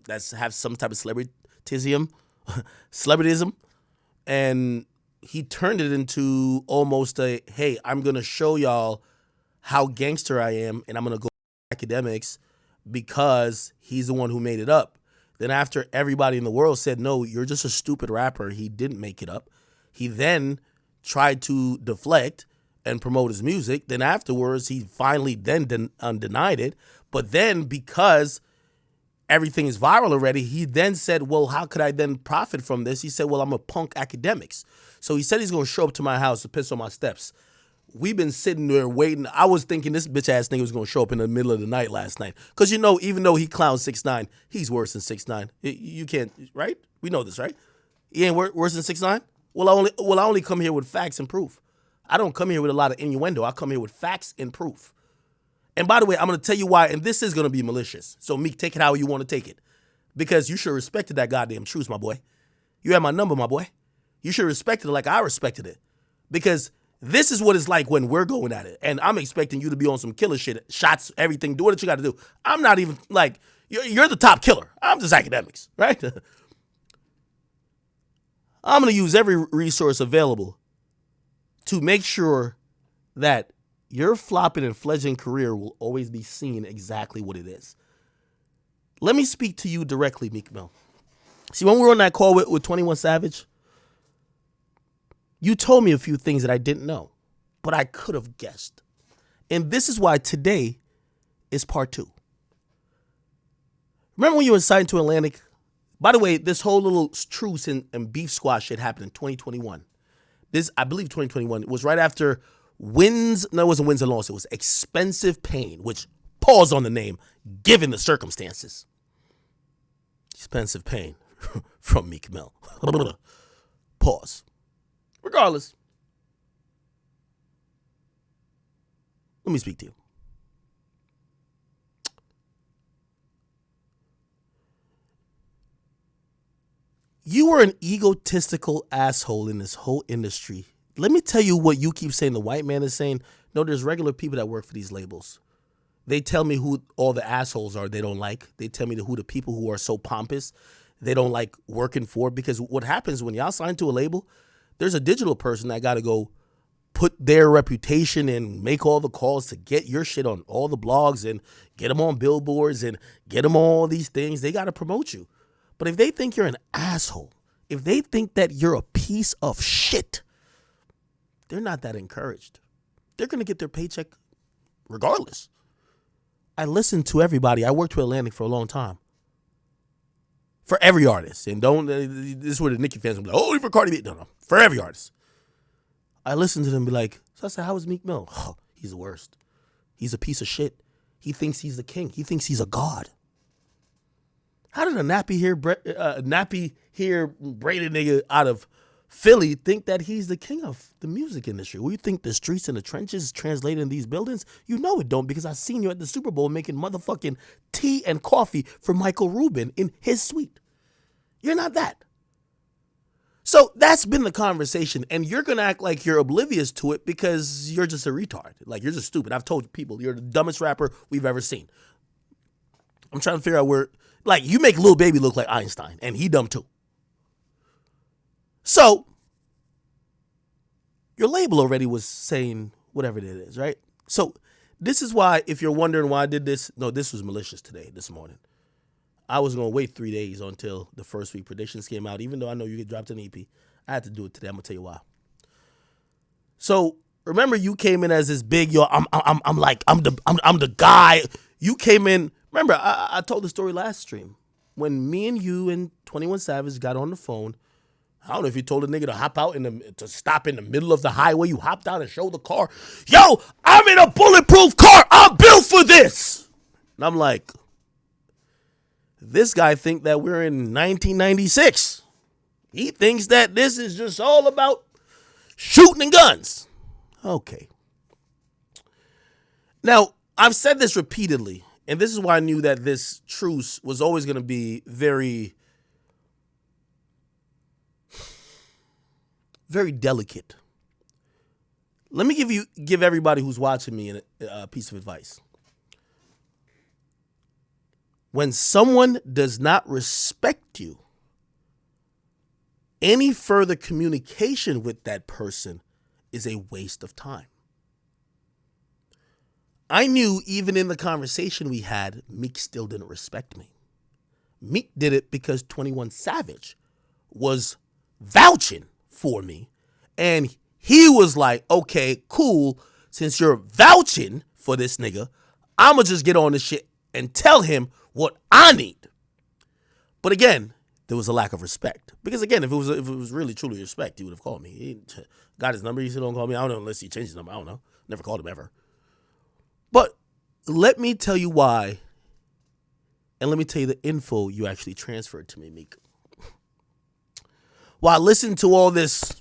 that's have some type of celebrityism, and he turned it into almost a, hey, I'm gonna show y'all how gangster I am, and I'm gonna go academics because he's the one who made it up. Then after everybody in the world said, no, you're just a stupid rapper, he didn't make it up. He then tried to deflect and promote his music. Then afterwards, he finally then denied it. But then because everything is viral already, he then said, well, how could I then profit from this? He said, well, I'm a punk academics. So he said he's going to show up to my house to piss on my steps. We've been sitting there waiting. I was thinking this bitch ass nigga was going to show up in the middle of the night last night. Because, even though he clowns 6ix9ine, he's worse than 6ix9ine. You can't, right? We know this, right? He ain't worse than 6ix9ine? Well, I only come here with facts and proof. I don't come here with a lot of innuendo. I come here with facts and proof. And by the way, I'm going to tell you why, and this is going to be malicious. So, Meek, take it how you want to take it. Because you should have respected that goddamn truth, my boy. You had my number, my boy. You should have respected it like I respected it. Because this is what it's like when we're going at it. And I'm expecting you to be on some killer shit. Shots, everything, do what you got to do. I'm not even, like, you're the top killer. I'm just academics, right? I'm going to use every resource available to make sure that your flopping and fledgling career will always be seen exactly what it is. Let me speak to you directly, Meek Mill. See, when we were on that call with 21 Savage, you told me a few things that I didn't know, but I could have guessed. And this is why today is part 2. Remember when you were signed to Atlantic? By the way, this whole little truce and beef squash shit happened in 2021. I believe 2021. It was right after it wasn't Wins and Loss. It was Expensive Pain, which, pause on the name, given the circumstances. Expensive Pain from Meek Mill. Pause. Regardless, let me speak to you. You are an egotistical asshole in this whole industry. Let me tell you what you keep saying the white man is saying. No, there's regular people that work for these labels. They tell me who all the assholes are they don't like. They tell me who the people who are so pompous they don't like working for. Because what happens when y'all sign to a label, there's a digital person that got to go put their reputation and make all the calls to get your shit on all the blogs and get them on billboards and get them on all these things. They got to promote you. But if they think you're an asshole, if they think that you're a piece of shit, they're not that encouraged. They're going to get their paycheck regardless. I listen to everybody. I worked with Atlantic for a long time. For every artist. And this is where the Nicki fans will be like, only for Cardi B. No. For every artist. I listen to them and be like, so I said, how is Meek Mill? Oh, he's the worst. He's a piece of shit. He thinks he's the king. He thinks he's a god. How did a nappy hair braided nigga out of Philly think that he's the king of the music industry? Well, you think the streets and the trenches translate in these buildings? You know it don't, because I seen you at the Super Bowl making motherfucking tea and coffee for Michael Rubin in his suite. You're not that. So that's been the conversation, and you're going to act like you're oblivious to it because you're just a retard. Like, you're just stupid. I've told people you're the dumbest rapper we've ever seen. I'm trying to figure out where, like, you make Lil Baby look like Einstein, and he dumb too. So, your label already was saying whatever it is, right? So, this is why, if you're wondering why I did this, no, this was malicious this morning. I was going to wait 3 days until the first week predictions came out, even though I know you get dropped an EP. I had to do it today. I'm going to tell you why. So, remember you came in as this big, I'm the guy. You came in, remember, I told the story last stream. When me and you and 21 Savage got on the phone, I don't know if you told a nigga to hop out to stop in the middle of the highway. You hopped out and showed the car. Yo, I'm in a bulletproof car. I'm built for this. And I'm like, this guy think that we're in 1996. He thinks that this is just all about shooting and guns. Okay. Now, I've said this repeatedly, and this is why I knew that this truce was always going to be very, very delicate. Let me give everybody who's watching me a piece of advice. When someone does not respect you, any further communication with that person is a waste of time. I knew even in the conversation we had, Meek still didn't respect me. Meek did it because 21 Savage was vouching for me. And he was like, okay, cool. Since you're vouching for this nigga, I'ma just get on this shit and tell him what I need. But again, there was a lack of respect. Because again, if it was really truly respect, he would have called me. He got his number, he said, don't call me. I don't know unless he changed his number. I don't know. Never called him ever. But let me tell you why. And let me tell you the info you actually transferred to me, Meek. While I listened to all this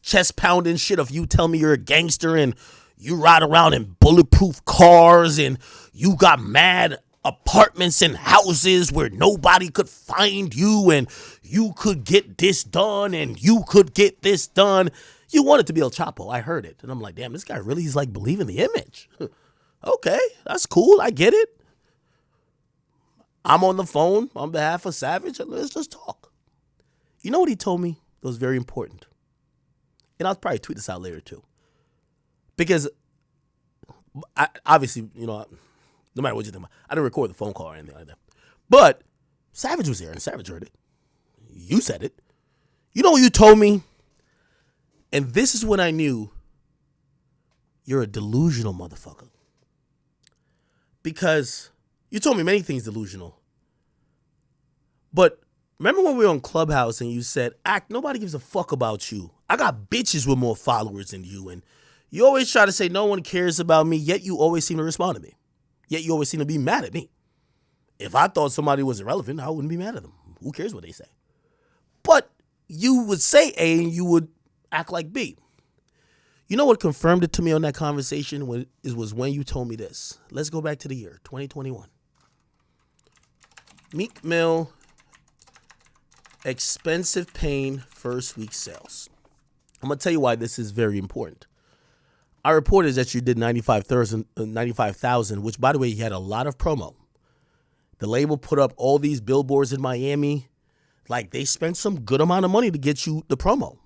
chest pounding shit of you tell me you're a gangster and you ride around in bulletproof cars and you got mad apartments and houses where nobody could find you and you could get this done and you could get this done. You wanted to be El Chapo. I heard it. And I'm like, damn, this guy really is like believing the image. Okay, that's cool. I get it. I'm on the phone on behalf of Savage and let's just talk. You know what he told me that was very important? And I'll probably tweet this out later too. Because obviously, you know, no matter what you think about, I didn't record the phone call or anything like that. But Savage was there and Savage heard it. You said it. You know what you told me? And this is when I knew you're a delusional motherfucker. Because you told me many things delusional. But remember when we were on Clubhouse and you said, nobody gives a fuck about you. I got bitches with more followers than you. And you always try to say no one cares about me, yet you always seem to respond to me. Yet you always seem to be mad at me. If I thought somebody was irrelevant, I wouldn't be mad at them. Who cares what they say? But you would say A and you would act like B. You know what confirmed it to me on that conversation was when you told me this. Let's go back to the year 2021. Meek Mill, expensive pain, first week sales. I'm going to tell you why this is very important. I reported that you did 95,000, which, by the way, you had a lot of promo. The label put up all these billboards in Miami. Like, they spent some good amount of money to get you the promo.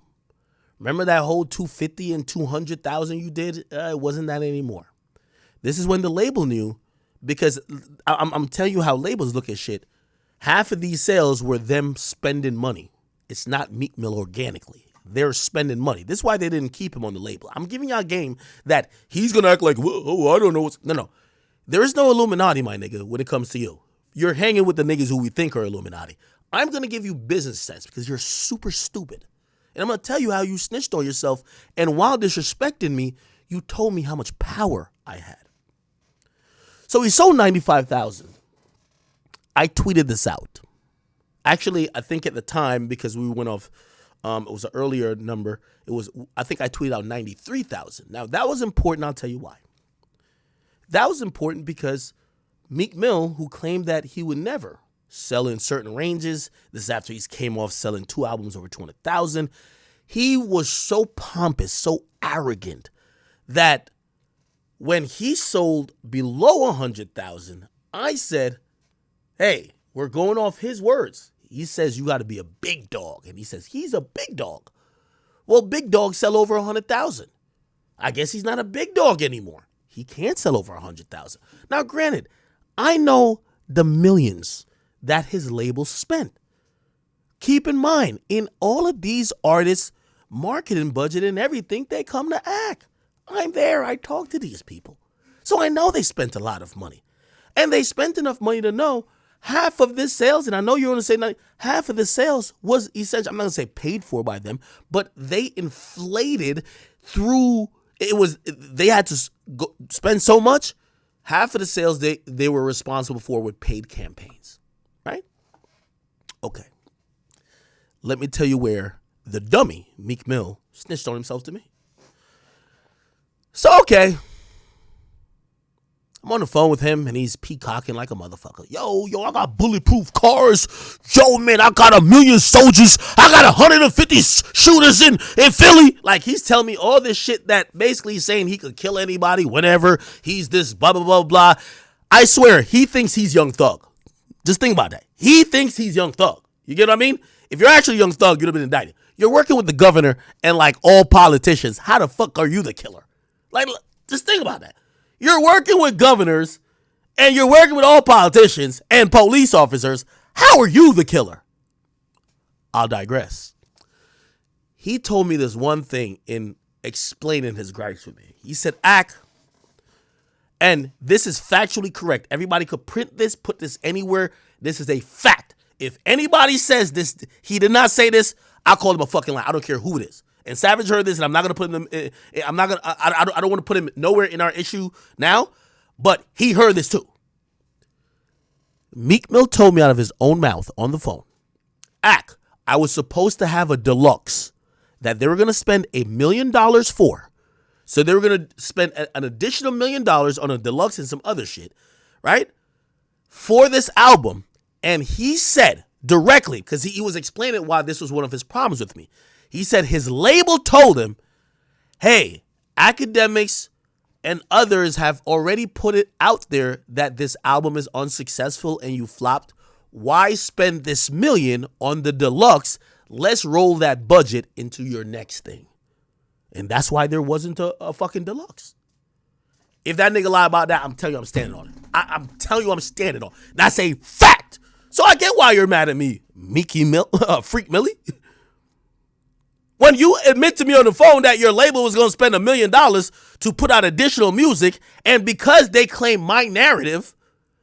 Remember that whole 250 and 200,000 you did? It wasn't that anymore. This is when the label knew, because I'm telling you how labels look at shit. Half of these sales were them spending money. It's not Meek Mill organically. They're spending money. This is why they didn't keep him on the label. I'm giving y'all a game that he's going to act like, I don't know what's... No. There is no Illuminati, my nigga, when it comes to you. You're hanging with the niggas who we think are Illuminati. I'm going to give you business sense because you're super stupid. And I'm going to tell you how you snitched on yourself. And while disrespecting me, you told me how much power I had. So he sold 95,000. I tweeted this out. Actually, I think at the time, because we went off, it was an earlier number. I think I tweeted out 93,000. Now, that was important. I'll tell you why. That was important because Meek Mill, who claimed that he would never sell in certain ranges, this is after he came off selling 2 albums over 200,000. He was so pompous, so arrogant that when he sold below 100,000, I said, hey, we're going off his words. He says you got to be a big dog. And he says he's a big dog. Well, big dogs sell over 100,000. I guess he's not a big dog anymore. He can't sell over 100,000. Now, granted, I know the millions that his label spent. Keep in mind, in all of these artists' marketing budget and everything, they come to act. I'm there. I talk to these people. So I know they spent a lot of money. And they spent enough money to know half of this sales, and I know you're going to say half of the sales was essentially, I'm not going to say paid for by them, but they inflated through, they had to spend so much. Half of the sales they were responsible for with paid campaigns, right? Okay. Let me tell you where the dummy, Meek Mill, snitched on himself to me. So, okay. I'm on the phone with him, and he's peacocking like a motherfucker. Yo, I got bulletproof cars. Yo, man, I got 1 million soldiers. I got 150 shooters in Philly. Like, he's telling me all this shit that basically saying he could kill anybody whenever. He's this blah, blah, blah, blah. I swear, he thinks he's Young Thug. Just think about that. He thinks he's Young Thug. You get what I mean? If you're actually Young Thug, you'd have been indicted. You're working with the governor and like all politicians. How the fuck are you the killer? Like, just think about that. You're working with governors and you're working with all politicians and police officers. How are you the killer? I'll digress. He told me this one thing in explaining his gripes with me. He said, and this is factually correct. Everybody could print this, put this anywhere. This is a fact. If anybody says this, he did not say this, I'll call him a fucking lie. I don't care who it is. And Savage heard this, and I'm not gonna put him. I don't want to put him nowhere in our issue now, but he heard this too. Meek Mill told me out of his own mouth on the phone, I was supposed to have a deluxe that they were gonna spend $1 million for. So they were going to spend an additional $1 million on a deluxe and some other shit, right? For this album. And he said directly, because he was explaining why this was one of his problems with me. He said his label told him, hey, Akademiks and others have already put it out there that this album is unsuccessful and you flopped. Why spend this $1 million on the deluxe? Let's roll that budget into your next thing. And that's why there wasn't a fucking deluxe. If that nigga lie about that, I'm telling you I'm standing on it. I'm telling you I'm standing on it. That's a fact. So I get why you're mad at me, Meek Mill, Freak Millie. When you admit to me on the phone that your label was going to spend $1 million to put out additional music, and because they claim my narrative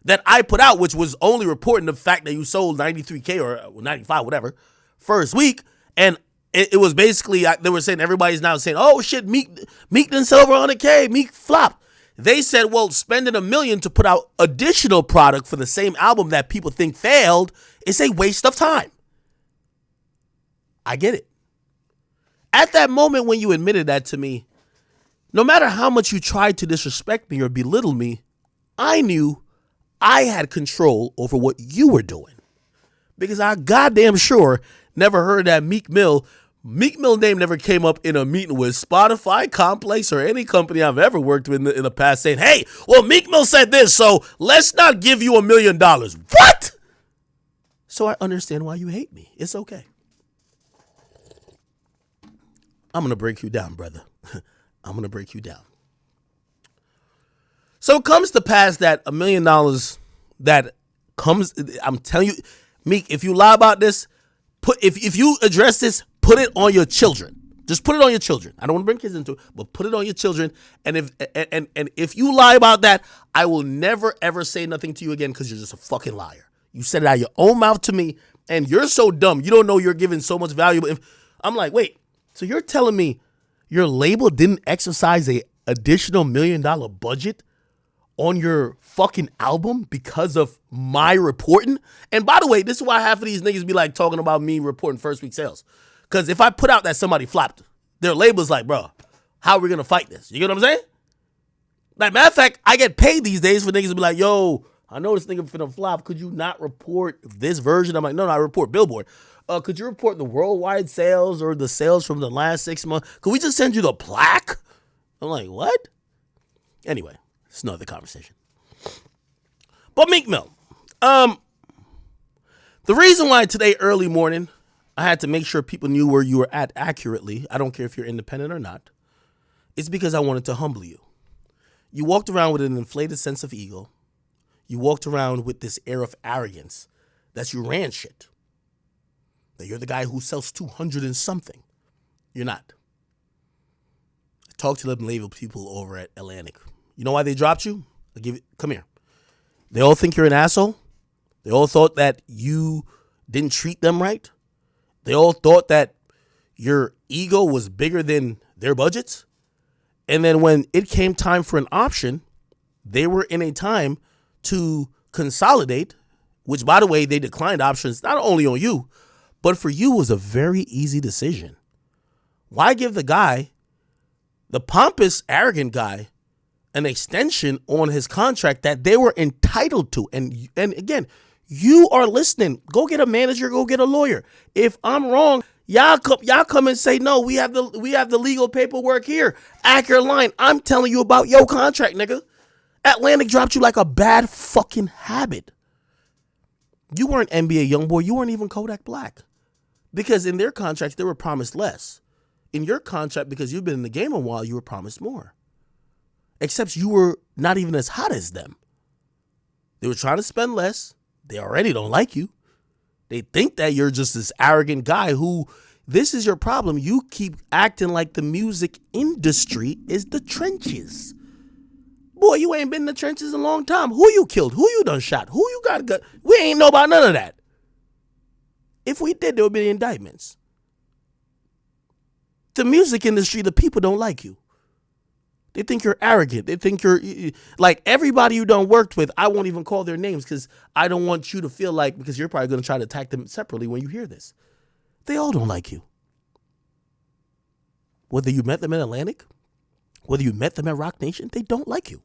that I put out, which was only reporting the fact that you sold 93K or 95, whatever, first week, and it was basically, they were saying, everybody's now saying, oh shit, Meek didn't sell over 100K, Meek flopped. They said, well, spending $1 million to put out additional product for the same album that people think failed is a waste of time. I get it. At that moment when you admitted that to me, no matter how much you tried to disrespect me or belittle me, I knew I had control over what you were doing. Because I goddamn sure never heard that Meek Mill name never came up in a meeting with Spotify, Complex, or any company I've ever worked with in the past saying, hey, well, Meek Mill said this, so let's not give you $1 million. What? So I understand why you hate me. It's okay. I'm going to break you down, brother. I'm going to break you down. So it comes to pass that $1 million that comes, I'm telling you, Meek, if you lie about this, if you address this, put it on your children. Just put it on your children. I don't want to bring kids into it, but put it on your children. And if you lie about that, I will never ever say nothing to you again because you're just a fucking liar. You said it out of your own mouth to me, and you're so dumb. You don't know you're giving so much value. I'm like, wait, so you're telling me your label didn't exercise a additional $1 million budget on your fucking album because of my reporting? And by the way, this is why half of these niggas be like talking about me reporting first week sales. Because if I put out that somebody flopped, their label's like, bro, how are we going to fight this? You get what I'm saying? Like, matter of fact, I get paid these days for niggas to be like, yo, I know this nigga finna flop. Could you not report this version? I'm like, no, I report Billboard. Could you report the worldwide sales or the sales from the last 6 months? Could we just send you the plaque? I'm like, what? Anyway, it's another conversation. But Meek Mill, the reason why today early morning I had to make sure people knew where you were at accurately, I don't care if you're independent or not, is because I wanted to humble you. You walked around with an inflated sense of ego. You walked around with this air of arrogance that you ran shit. That you're the guy who sells 200 and something. You're not. I talked to them label people over at Atlantic. You know why they dropped you? Come here. They all think you're an asshole. They all thought that you didn't treat them right. They all thought that your ego was bigger than their budgets. And then when it came time for an option, they were in a time to consolidate, which, by the way, they declined options not only on you, but for you was a very easy decision. Why give the guy, the pompous, arrogant guy, an extension on his contract that they were entitled to? And again, you are listening. Go get a manager. Go get a lawyer. If I'm wrong, y'all come and say, no, we have the legal paperwork here. Accurate line. I'm telling you about your contract, nigga. Atlantic dropped you like a bad fucking habit. You weren't NBA Youngboy. You weren't even Kodak Black. Because in their contracts, they were promised less. In your contract, because you've been in the game a while, you were promised more. Except you were not even as hot as them. They were trying to spend less. They already don't like you. They think that you're just this arrogant guy who, this is your problem. You keep acting like the music industry is the trenches. Boy, you ain't been in the trenches in a long time. Who you killed? Who you done shot? Who you got? We ain't know about none of that. If we did, there would be indictments. The music industry, the people don't like you. They think you're arrogant. They think you're like everybody you done worked with. I won't even call their names because I don't want you to feel like, because you're probably going to try to attack them separately when you hear this. They all don't like you. Whether you met them in Atlantic, whether you met them at Rock Nation, they don't like you.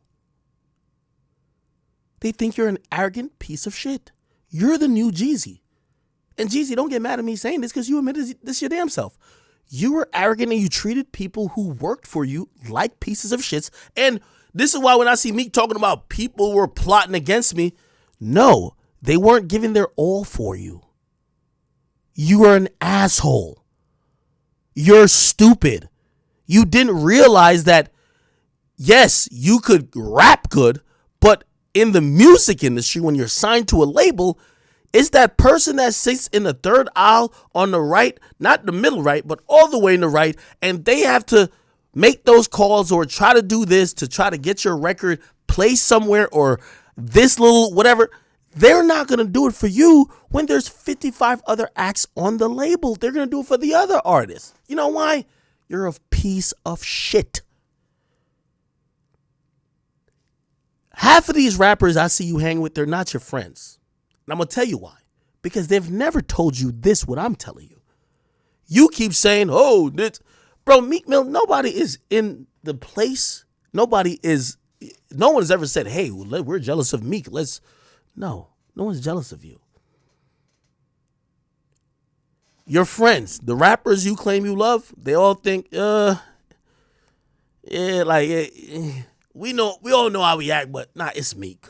They think you're an arrogant piece of shit. You're the new Jeezy. And Jeezy, don't get mad at me saying this because you admitted this your damn self. You were arrogant and you treated people who worked for you like pieces of shits. And this is why when I see Meek talking about people were plotting against me, no, they weren't giving their all for you. You are an asshole. You're stupid. You didn't realize that, yes, you could rap good, but in the music industry, when you're signed to a label, it's that person that sits in the third aisle on the right, not the middle right, but all the way in the right, and they have to make those calls or try to do this to try to get your record placed somewhere or this little whatever. They're not going to do it for you when there's 55 other acts on the label. They're going to do it for the other artists. You know why? You're a piece of shit. Half of these rappers I see you hang with, they're not your friends. And I'm going to tell you why. Because they've never told you this, what I'm telling you. You keep saying, oh, this. Bro, Meek Mill, nobody is in the place. No one has ever said, hey, we're jealous of Meek. No one's jealous of you. Your friends, the rappers you claim you love, they all think, we all know how we act, but nah, it's Meek.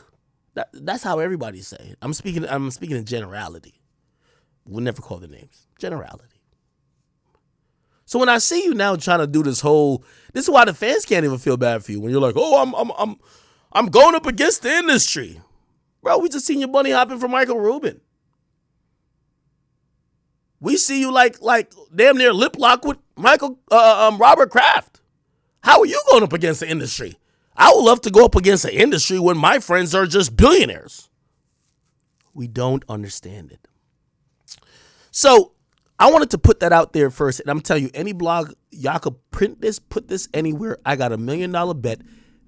That's how everybody's saying. I'm speaking in generality. We'll never call the names. Generality. So when I see you now trying to do this is why the fans can't even feel bad for you. When you're like, oh, I'm going up against the industry. Bro, we just seen your bunny hopping for Michael Rubin. We see you like damn near lip lock with Robert Kraft. How are you going up against the industry? I would love to go up against the industry when my friends are just billionaires. We don't understand it. So I wanted to put that out there first. And I'm telling you, any blog, y'all could print this, put this anywhere. I got $1 million bet.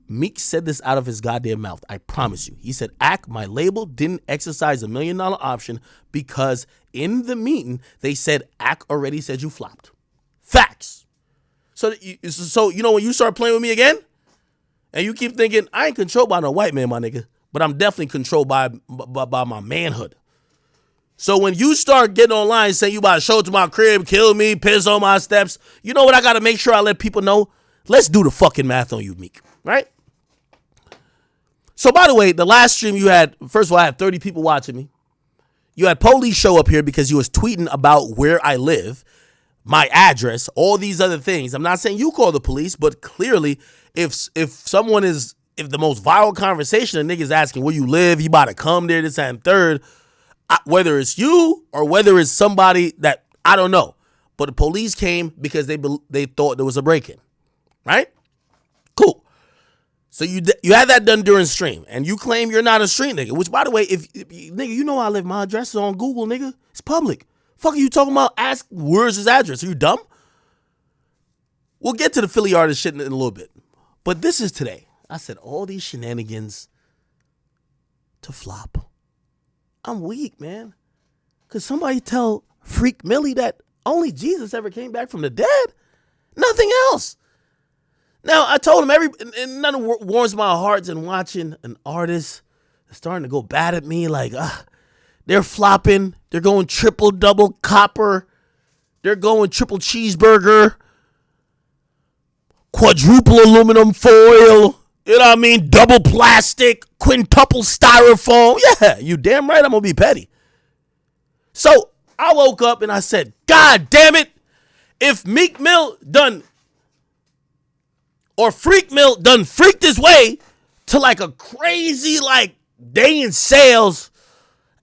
Meek said this out of his goddamn mouth. I promise you. He said, my label didn't exercise $1 million option because in the meeting, they said, already said you flopped. Facts. So you know when you start playing with me again, and you keep thinking, I ain't controlled by no white man, my nigga, but I'm definitely controlled by my manhood. So when you start getting online saying you about to show to my crib, kill me, piss on my steps, you know what I got to make sure I let people know? Let's do the fucking math on you, Meek, right? So by the way, the last stream you had, first of all, I had 30 people watching me. You had police show up here because you was tweeting about where I live, my address, all these other things. I'm not saying you call the police, but clearly if the most viral conversation, a nigga's asking where you live, you about to come there, this and third, whether it's you or whether it's somebody that I don't know, but the police came because they thought there was a break-in, right? Cool. So you had that done during stream, and you claim you're not a street nigga. Which, by the way, if nigga, you know I live. My address is on Google, nigga. It's public. Fuck are you talking about? Ask where's his address? Are you dumb? We'll get to the Philly artist shit in a little bit, but this is today. I said all these shenanigans to flop. I'm weak, man. Could somebody tell Freak Millie that only Jesus ever came back from the dead? Nothing else. Now, I told him and nothing warms my heart than watching an artist starting to go bad at me. Like, they're flopping. They're going triple, double copper. They're going triple cheeseburger. Quadruple aluminum foil. You know what I mean? Double plastic. Quintuple styrofoam. Yeah, you damn right I'm going to be petty. So I woke up and I said, God damn it. If Meek Mill done or Freak Mill done freaked his way to like a crazy like day in sales,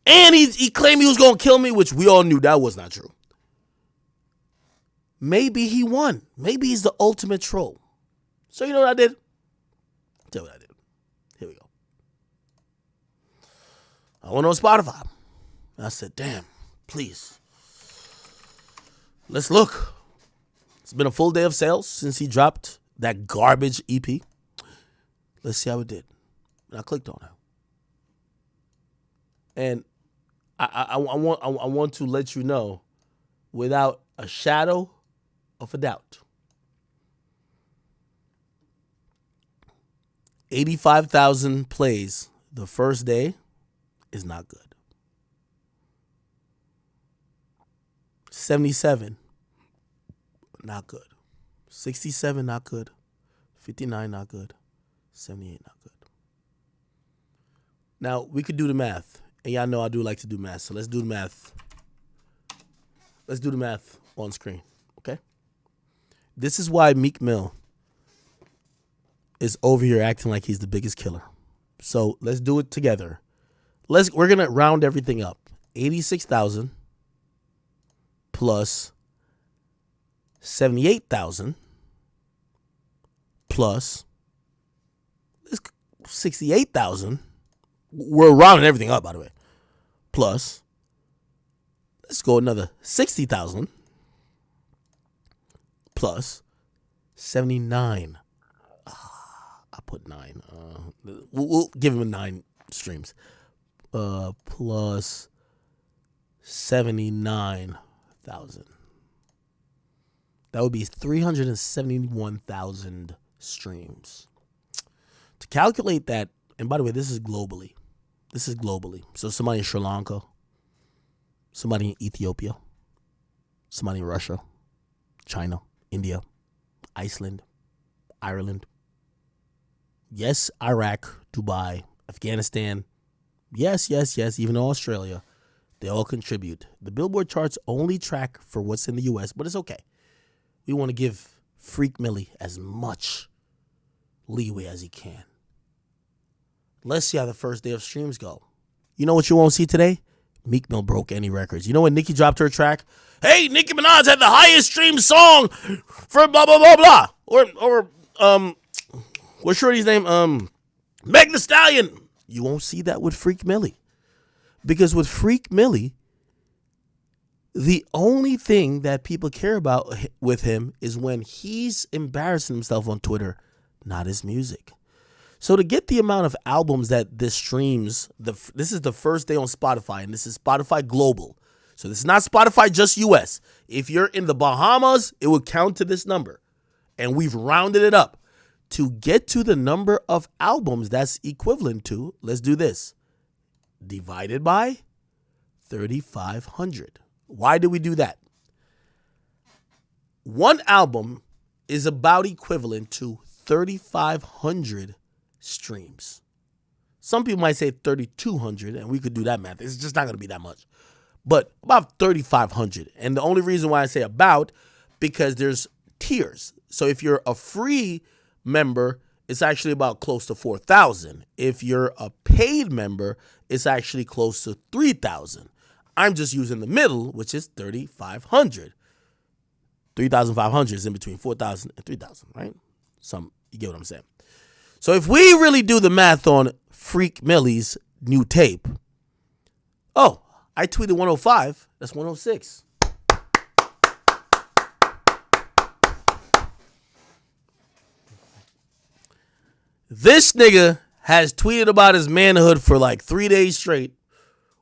and he claimed he was going to kill me, which we all knew that was not true. Maybe he won. Maybe he's the ultimate troll. So you know what I did? Tell you what I did. Here we go. I went on Spotify. And I said, damn, please. Let's look. It's been a full day of sales since he dropped that garbage EP. Let's see how it did. And I clicked on it. And I want to let you know, without a shadow of a doubt, 85,000 plays the first day is not good. 77, not good. 67, not good. 59, not good. 78, not good. Now, we could do the math. And y'all know I do like to do math. So let's do the math. Let's do the math on screen. Okay? This is why Meek Mill is over here acting like he's the biggest killer. So let's do it together. We're gonna round everything up. 86,000 plus 78,000 plus 68,000. We're rounding everything up, by the way. Plus, let's go another 60,000 plus 79. I put 9. We'll give him 9 streams. Plus 79,000. That would be 371,000 streams. To calculate that, and by the way, this is globally. This is globally. So somebody in Sri Lanka, somebody in Ethiopia, somebody in Russia, China, India, Iceland, Ireland. Yes, Iraq, Dubai, Afghanistan. Yes, even Australia. They all contribute. The Billboard charts only track for what's in the U.S., but it's okay. We want to give Freak Millie as much leeway as he can. Let's see how the first day of streams go. You know what you won't see today? Meek Mill broke any records. You know when Nicki dropped her track? Hey, Nicki Minaj had the highest streamed song for blah, blah, blah, blah. Or what's Shorty's name? Meg Thee Stallion. You won't see that with Freak Millie. Because with Freak Millie, the only thing that people care about with him is when he's embarrassing himself on Twitter, not his music. So to get the amount of albums that this streams, this is the first day on Spotify, and this is Spotify Global. So this is not Spotify just US. If you're in the Bahamas, it would count to this number. And we've rounded it up. To get to the number of albums that's equivalent to, let's do this, divided by 3,500. Why do we do that? One album is about equivalent to 3,500 streams. Some people might say 3,200, and we could do that math. It's just not going to be that much. But about 3,500. And the only reason why I say about, because there's tiers. So if you're a free member, it's actually about close to 4,000. If you're a paid member, it's actually close to 3,000. I'm just using the middle, which is 3,500. 3,500 is in between 4,000 and 3,000, right? You get what I'm saying. So if we really do the math on Freak Millie's new tape, oh, I tweeted 105. That's 106. This nigga has tweeted about his manhood for like 3 days straight,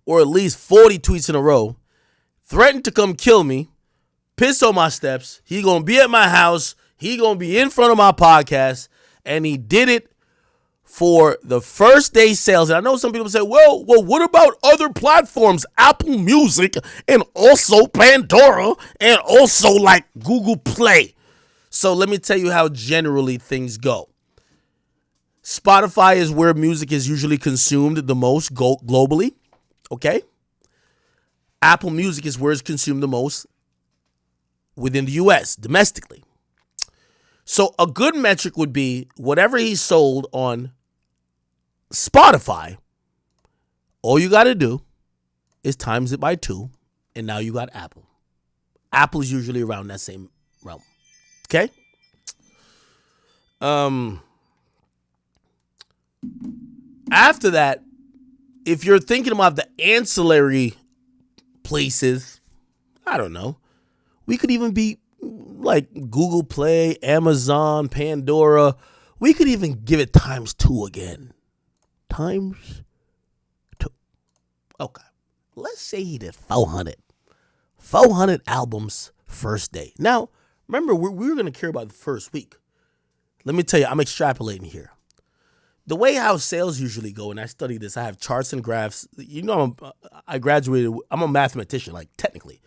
or at least 40 tweets in a row, threatened to come kill me, piss on my steps. He gonna be at my house. He gonna be in front of my podcast. And he did it for the first day sales. And I know some people say, well, what about other platforms? Apple Music and also Pandora and also like Google Play. So let me tell you how generally things go. Spotify is where music is usually consumed the most globally. Okay? Apple Music is where it's consumed the most within the US domestically. So a good metric would be whatever he sold on Spotify, all you got to do is times it by 2, and now you got Apple. Apple's usually around that same realm. Okay? After that, if you're thinking about the ancillary places, I don't know. We could even be like Google Play, Amazon, Pandora. We could even give it times 2 again. Times 2. Okay. Let's say he did 400. 400 albums first day. Now, remember, we were going to care about the first week. Let me tell you, I'm extrapolating here. The way how sales usually go, and I study this, I have charts and graphs. You know, I graduated, I'm a mathematician, like technically.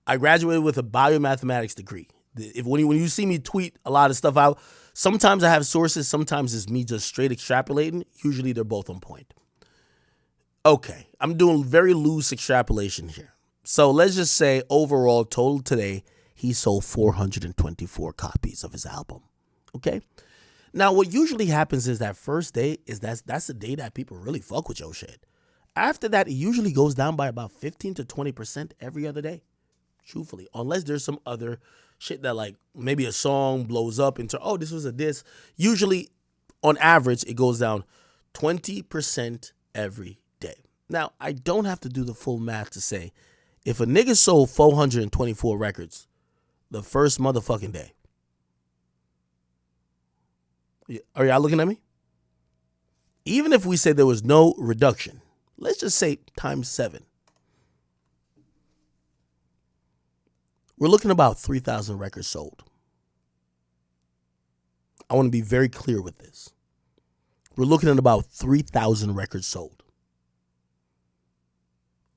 I graduated with a biomathematics degree. When you see me tweet a lot of stuff out, sometimes I have sources, sometimes it's me just straight extrapolating. Usually they're both on point. Okay, I'm doing very loose extrapolation here. So let's just say overall total today, he sold 424 copies of his album. Okay? Now, what usually happens is that first day is that's the day that people really fuck with your shit. After that, it usually goes down by about 15 to 20% every other day. Truthfully, unless there's some other shit that like maybe a song blows up into, oh, this was a diss. Usually, on average, it goes down 20% every day. Now, I don't have to do the full math to say if a nigga sold 424 records the first motherfucking day. Are y'all looking at me? Even if we say there was no reduction, let's just say times 7. We're looking at about 3,000 records sold. I want to be very clear with this. We're looking at about 3,000 records sold.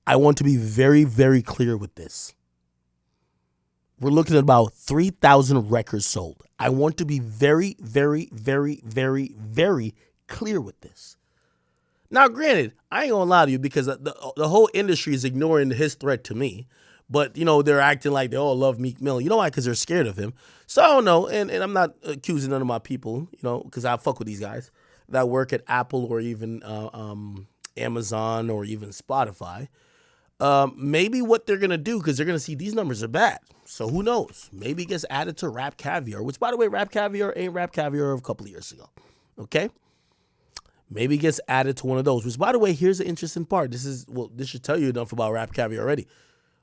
I want to be very, very clear with this. We're looking at about 3,000 records sold. I want to be very, very, very, very, very clear with this. Now, granted, I ain't gonna lie to you because the whole industry is ignoring his threat to me. But, you know, they're acting like they all love Meek Mill. You know why? Because they're scared of him. So I don't know. And I'm not accusing none of my people, you know, because I fuck with these guys that work at Apple or even Amazon or even Spotify. Maybe what they're going to do, because they're going to see these numbers are bad. So who knows? Maybe it gets added to Rap Caviar, which, by the way, Rap Caviar ain't Rap Caviar of a couple of years ago. Okay? Maybe it gets added to one of those, which, by the way, here's the interesting part. This should tell you enough about Rap Caviar already.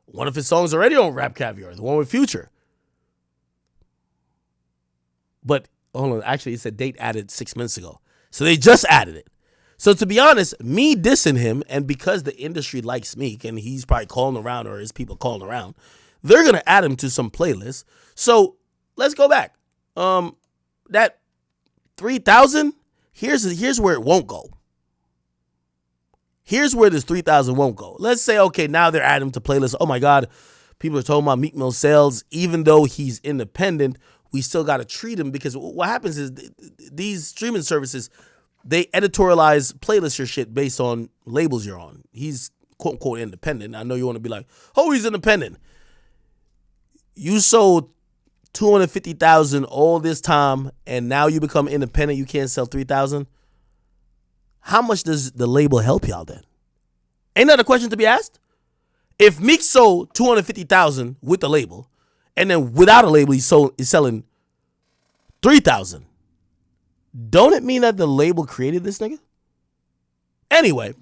One of his songs already on Rap Caviar, the one with Future. But, hold on, actually, it's a date added 6 minutes ago. So they just added it. So to be honest, me dissing him, and because the industry likes Meek, and he's probably calling around, or his people calling around, they're going to add him to some playlist. So let's go back. That 3,000, here's where it won't go. Here's where this 3,000 won't go. Let's say, okay, now they're adding him to playlists. Oh my God, people are talking about Meek Mill sales. Even though he's independent, we still got to treat him, because what happens is these streaming services, they editorialize playlist your shit based on labels you're on. He's quote unquote independent. I know you want to be like, oh, he's independent. You sold 250,000 all this time, and now you become independent. You can't sell 3,000. How much does the label help y'all then? Ain't that a question to be asked? If Meek sold 250,000 with the label, and then without a label he's selling 3,000, don't it mean that the label created this nigga? Anyway,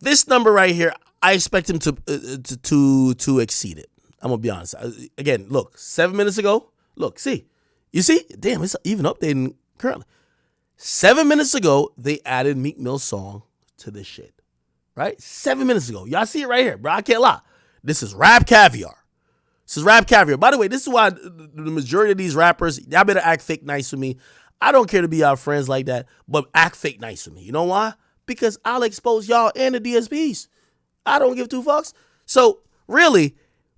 this number right here, I expect him to exceed it. I'm gonna be honest. Again, look, 7 minutes ago. Look, see, you see, damn, it's even updating currently. 7 minutes ago, they added Meek Mill's song to this shit. Right? 7 minutes ago. Y'all see it right here, bro. I can't lie. This is Rap Caviar. This is Rap Caviar. By the way, this is why the majority of these rappers, y'all better act fake nice with me. I don't care to be y'all friends like that, but act fake nice with me. You know why? Because I'll expose y'all and the DSPs. I don't give two fucks. So, really,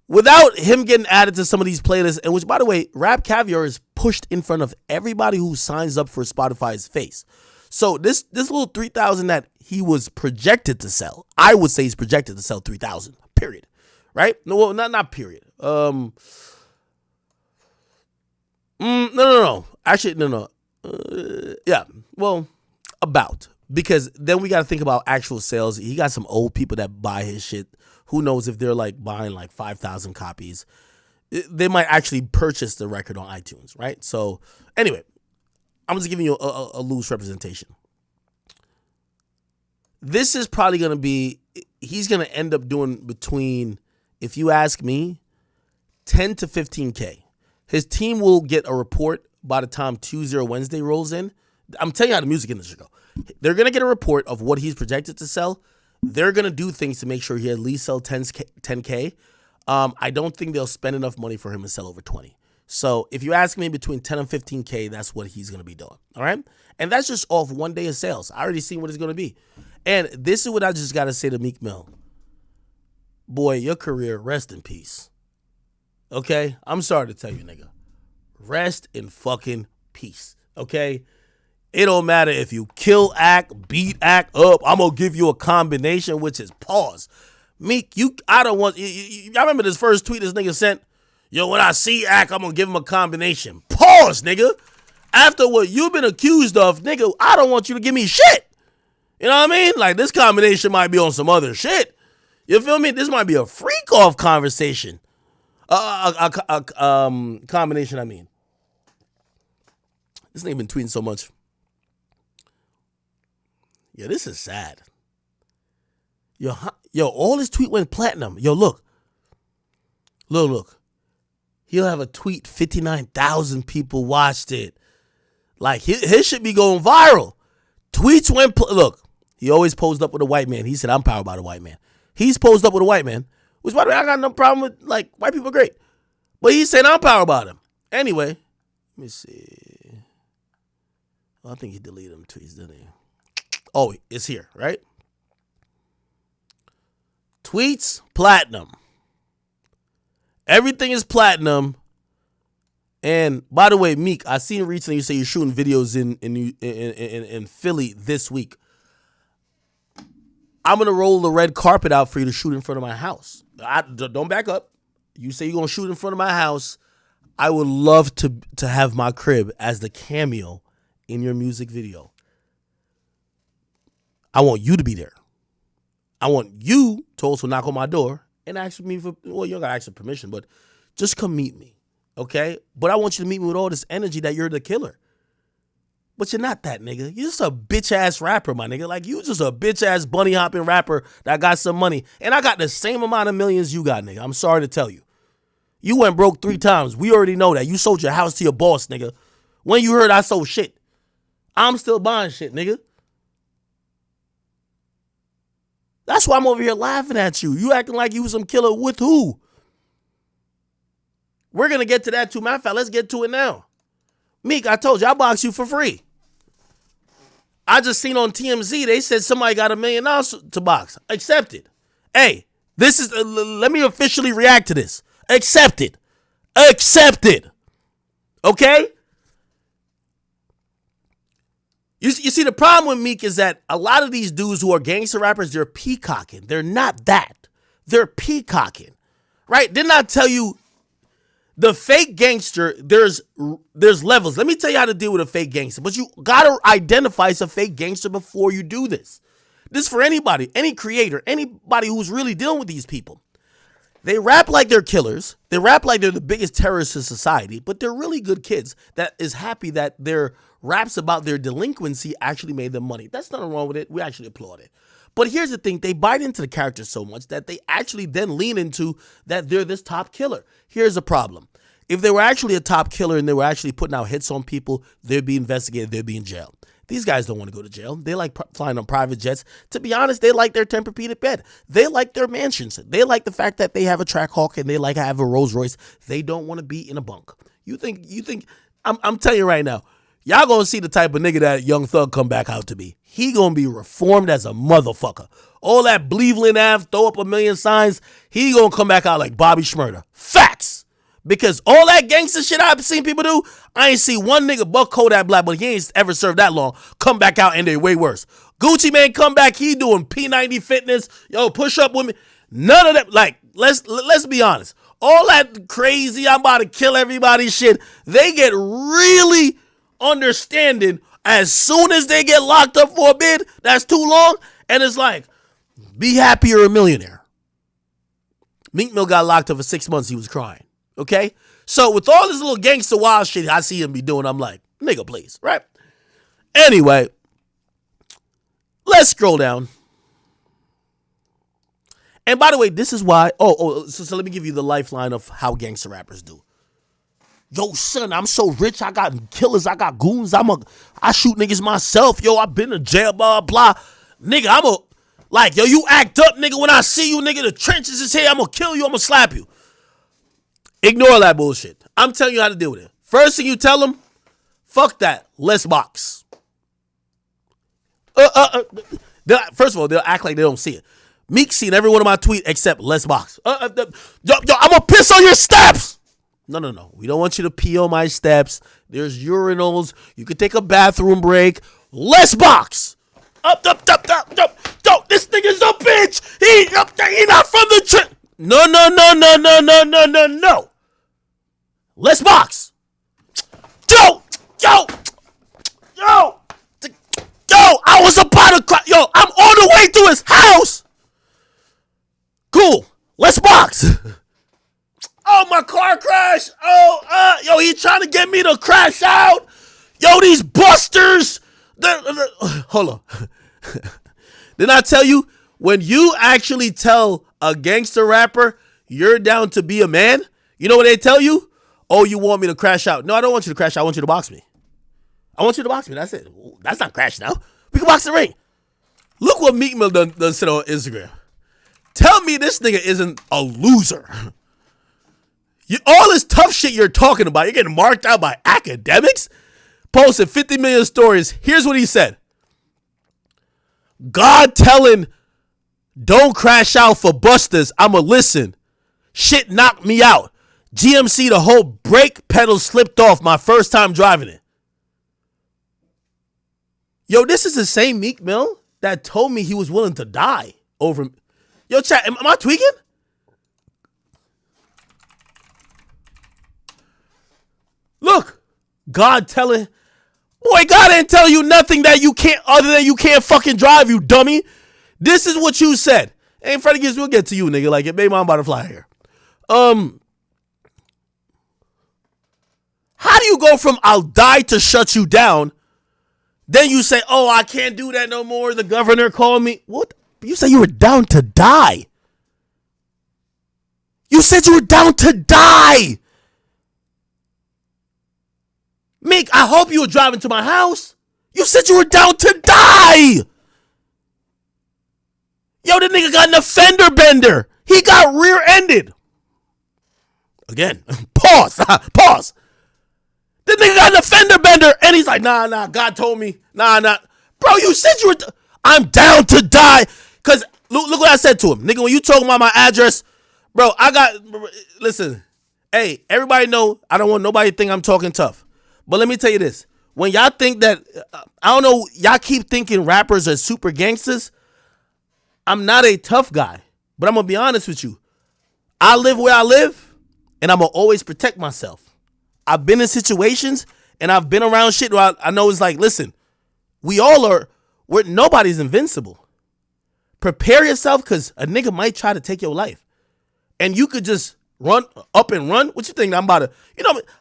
without him getting added to some of these playlists, and which, by the way, Rap Caviar is pushed in front of everybody who signs up for Spotify's face. So this little 3,000 that he was projected to sell, I would say he's projected to sell 3,000. Period. Right? No, well, not period. No. Actually, no. Yeah. Well, about. Because then we got to think about actual sales. He got some old people that buy his shit. Who knows if they're like buying like 5,000 copies. They might actually purchase the record on iTunes, right? So anyway, I'm just giving you a loose representation. This is probably going to be, he's going to end up doing between, if you ask me, 10 to 15K. His team will get a report by the time Tuesday or Wednesday rolls in. I'm telling you how the music industry go. They're going to get a report of what he's projected to sell. They're going to do things to make sure he at least sell 10K. I don't think they'll spend enough money for him to sell over 20. So if you ask me, between 10 and 15K, that's what he's going to be doing. All right? And that's just off one day of sales. I already seen what it's going to be. And this is what I just got to say to Meek Mill. Boy, your career, rest in peace. Okay? I'm sorry to tell you, nigga. Rest in fucking peace. Okay? It don't matter if you kill act, beat act up. I'm going to give you a combination, which is pause. Meek, I don't want, I remember this first tweet this nigga sent. Yo, when I see act, I'm going to give him a combination. Pause, nigga. After what you've been accused of, nigga, I don't want you to give me shit. You know what I mean? Like, this combination might be on some other shit. You feel me? This might be a freak-off conversation. Combination, I mean. This nigga been tweeting so much. Yeah, this is sad. Yo, all his tweet went platinum. Yo, look. He'll have a tweet, 59,000 people watched it. Like, his shit be going viral. Tweets went, look, he always posed up with a white man. He said, I'm powered by the white man. He's posed up with a white man, which, by the way, I got no problem with, like, white people are great. But he said, I'm powered by them. Anyway, let me see. I think he deleted them tweets, didn't he? Oh, it's here, right? Tweets, platinum. Everything is platinum. And by the way, Meek, I seen recently you say you're shooting videos in Philly this week. I'm gonna roll the red carpet out for you to shoot in front of my house. Don't back up. You say you're gonna shoot in front of my house. I would love to have my crib as the cameo in your music video. I want you to be there. I want you to also knock on my door and ask me for, well, you don't gotta ask for permission, but just come meet me, okay? But I want you to meet me with all this energy that you're the killer. But you're not that, nigga. You're just a bitch-ass rapper, my nigga. Like, you just a bitch-ass bunny-hopping rapper that got some money. And I got the same amount of millions you got, nigga. I'm sorry to tell you. You went broke 3 times. We already know that. You sold your house to your boss, nigga. When you heard I sold shit. I'm still buying shit, nigga. That's why I'm over here laughing at you. You acting like you was some killer with who? We're going to get to that too. Matter of fact, let's get to it now. Meek, I told you, I box you for free. I just seen on TMZ, they said somebody got $1 million to box. Accepted. Hey, this is, let me officially react to this. Accepted. Accepted. Okay? You see, the problem with Meek is that a lot of these dudes who are gangster rappers, they're peacocking. They're not that. They're peacocking. Right? Didn't I tell you the fake gangster, there's levels. Let me tell you how to deal with a fake gangster. But you got to identify it's a fake gangster before you do this. This is for anybody, any creator, anybody who's really dealing with these people. They rap like they're killers. They rap like they're the biggest terrorists in society, but they're really good kids that is happy that their raps about their delinquency actually made them money. That's nothing wrong with it. We actually applaud it. But here's the thing. They bite into the character so much that they actually then lean into that they're this top killer. Here's the problem. If they were actually a top killer and they were actually putting out hits on people, they'd be investigated. They'd be in jail. These guys don't want to go to jail. They like flying on private jets. To be honest, they like their Tempur-Pedic bed. They like their mansions. They like the fact that they have a Trackhawk and they like to have a Rolls Royce. They don't want to be in a bunk. You think, I'm telling you right now, y'all gonna see the type of nigga that Young Thug come back out to be. He gonna be reformed as a motherfucker. All that Cleveland Ave, throw up a million signs, he gonna come back out like Bobby Shmurda. Facts. Because all that gangster shit I've seen people do, I ain't see one nigga buck Kodak Black, but he ain't ever served that long, come back out and they way worse. Gucci Mane come back, he doing P90 fitness, yo, push up with me. None of that, like, let's be honest. All that crazy, I'm about to kill everybody shit, they get really understanding as soon as they get locked up for a bid, that's too long, and it's like, be happy you're a millionaire. Meek Mill got locked up for 6 months, he was crying. Okay? So with all this little gangster wild shit I see him be doing, I'm like, nigga, please, right? Anyway, let's scroll down. And by the way, this is why, so let me give you the lifeline of how gangster rappers do. Yo, son, I'm so rich, I got killers, I got goons, I shoot niggas myself, yo, I've been to jail, blah, blah. Nigga, yo, you act up, nigga, when I see you, nigga, the trenches is here, I'm gonna kill you, I'm gonna slap you. Ignore that bullshit. I'm telling you how to deal with it. First thing you tell them, fuck that. Let's box. First of all, they'll act like they don't see it. Meek seen every one of my tweets except let's box. Yo, I'm gonna piss on your steps. No. We don't want you to pee on my steps. There's urinals. You can take a bathroom break. Let's box. Up. This nigga's a bitch. He not from the trip. No. Let's box. Yo, I was about to cry. Yo, I'm on the way to his house. Cool. Let's box. Oh, my car crashed. Yo, he trying to get me to crash out. Yo, these busters. Hold on. Didn't I tell you, when you actually tell a gangster rapper you're down to be a man, you know what they tell you? Oh, you want me to crash out? No, I don't want you to crash out. I want you to box me. That's it. That's not crashing out. We can box the ring. Look what Meek Mill done said on Instagram. Tell me this nigga isn't a loser. All this tough shit you're talking about, you're getting marked out by Akademiks? Posted 50 million stories. Here's what he said. God telling, don't crash out for busters. I'ma listen. Shit knocked me out. GMC, the whole brake pedal slipped off my first time driving it. Yo, this is the same Meek Mill that told me he was willing to die over. Yo, chat, am I tweaking? Look, God telling. Boy, God didn't tell you nothing that you can't, other than you can't fucking drive, you dummy. This is what you said. Ain't Freddie Gibbs, we'll get to you, nigga. Like, baby, I'm about to fly here. How do you go from I'll die to shut you down, then you say, oh, I can't do that no more, the governor called me. What? You said you were down to die. You said you were down to die. Meek, I hope you were driving to my house. You said you were down to die. Yo, the nigga got an fender bender. He got rear-ended. Again, pause. The nigga got an fender bender, and he's like, nah, God told me. Nah. Bro, you said you were, I'm down to die. Because look what I said to him. Nigga, when you talking about my address, bro, listen, hey, everybody know I don't want nobody to think I'm talking tough. But let me tell you this. When y'all think that, I don't know, y'all keep thinking rappers are super gangsters. I'm not a tough guy, but I'm going to be honest with you. I live where I live, and I'm going to always protect myself. I've been in situations, and I've been around shit where I know it's like, listen, nobody's invincible. Prepare yourself, because a nigga might try to take your life. And you could just run up and run. What you think I'm about to,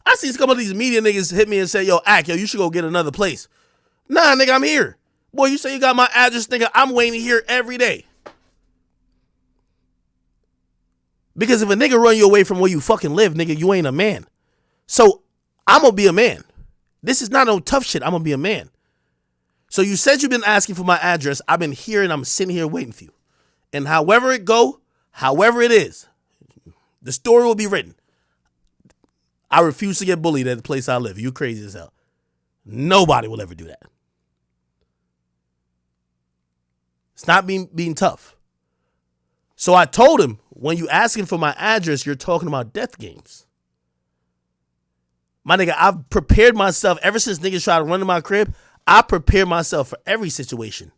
I see some of these media niggas hit me and say, yo, you should go get another place. Nah, nigga, I'm here. Boy, you say you got my address, nigga, I'm waiting here every day. Because if a nigga run you away from where you fucking live, nigga, you ain't a man. So I'm going to be a man. This is not no tough shit. I'm going to be a man. So you said you've been asking for my address. I've been here and I'm sitting here waiting for you. And however it go, however it is, the story will be written. I refuse to get bullied at the place I live. You crazy as hell. Nobody will ever do that. It's not being tough. So I told him, when you asking for my address, you're talking about death games. My nigga, I've prepared myself ever since niggas tried to run to my crib. I prepare myself for every situation.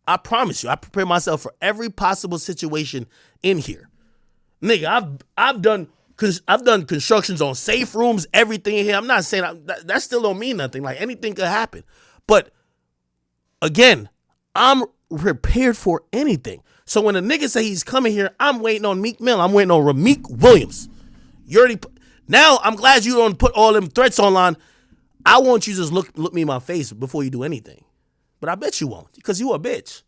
I promise you, I prepare myself for every possible situation in here. Nigga, I've done constructions on safe rooms, everything in here. I'm not saying that still don't mean nothing. Like anything could happen. But again, I'm prepared for anything. So when a nigga say he's coming here, I'm waiting on Meek Mill. I'm waiting on Meek Williams. You already now I'm glad you don't put all them threats online. I want you to just look me in my face before you do anything. But I bet you won't, because you a bitch.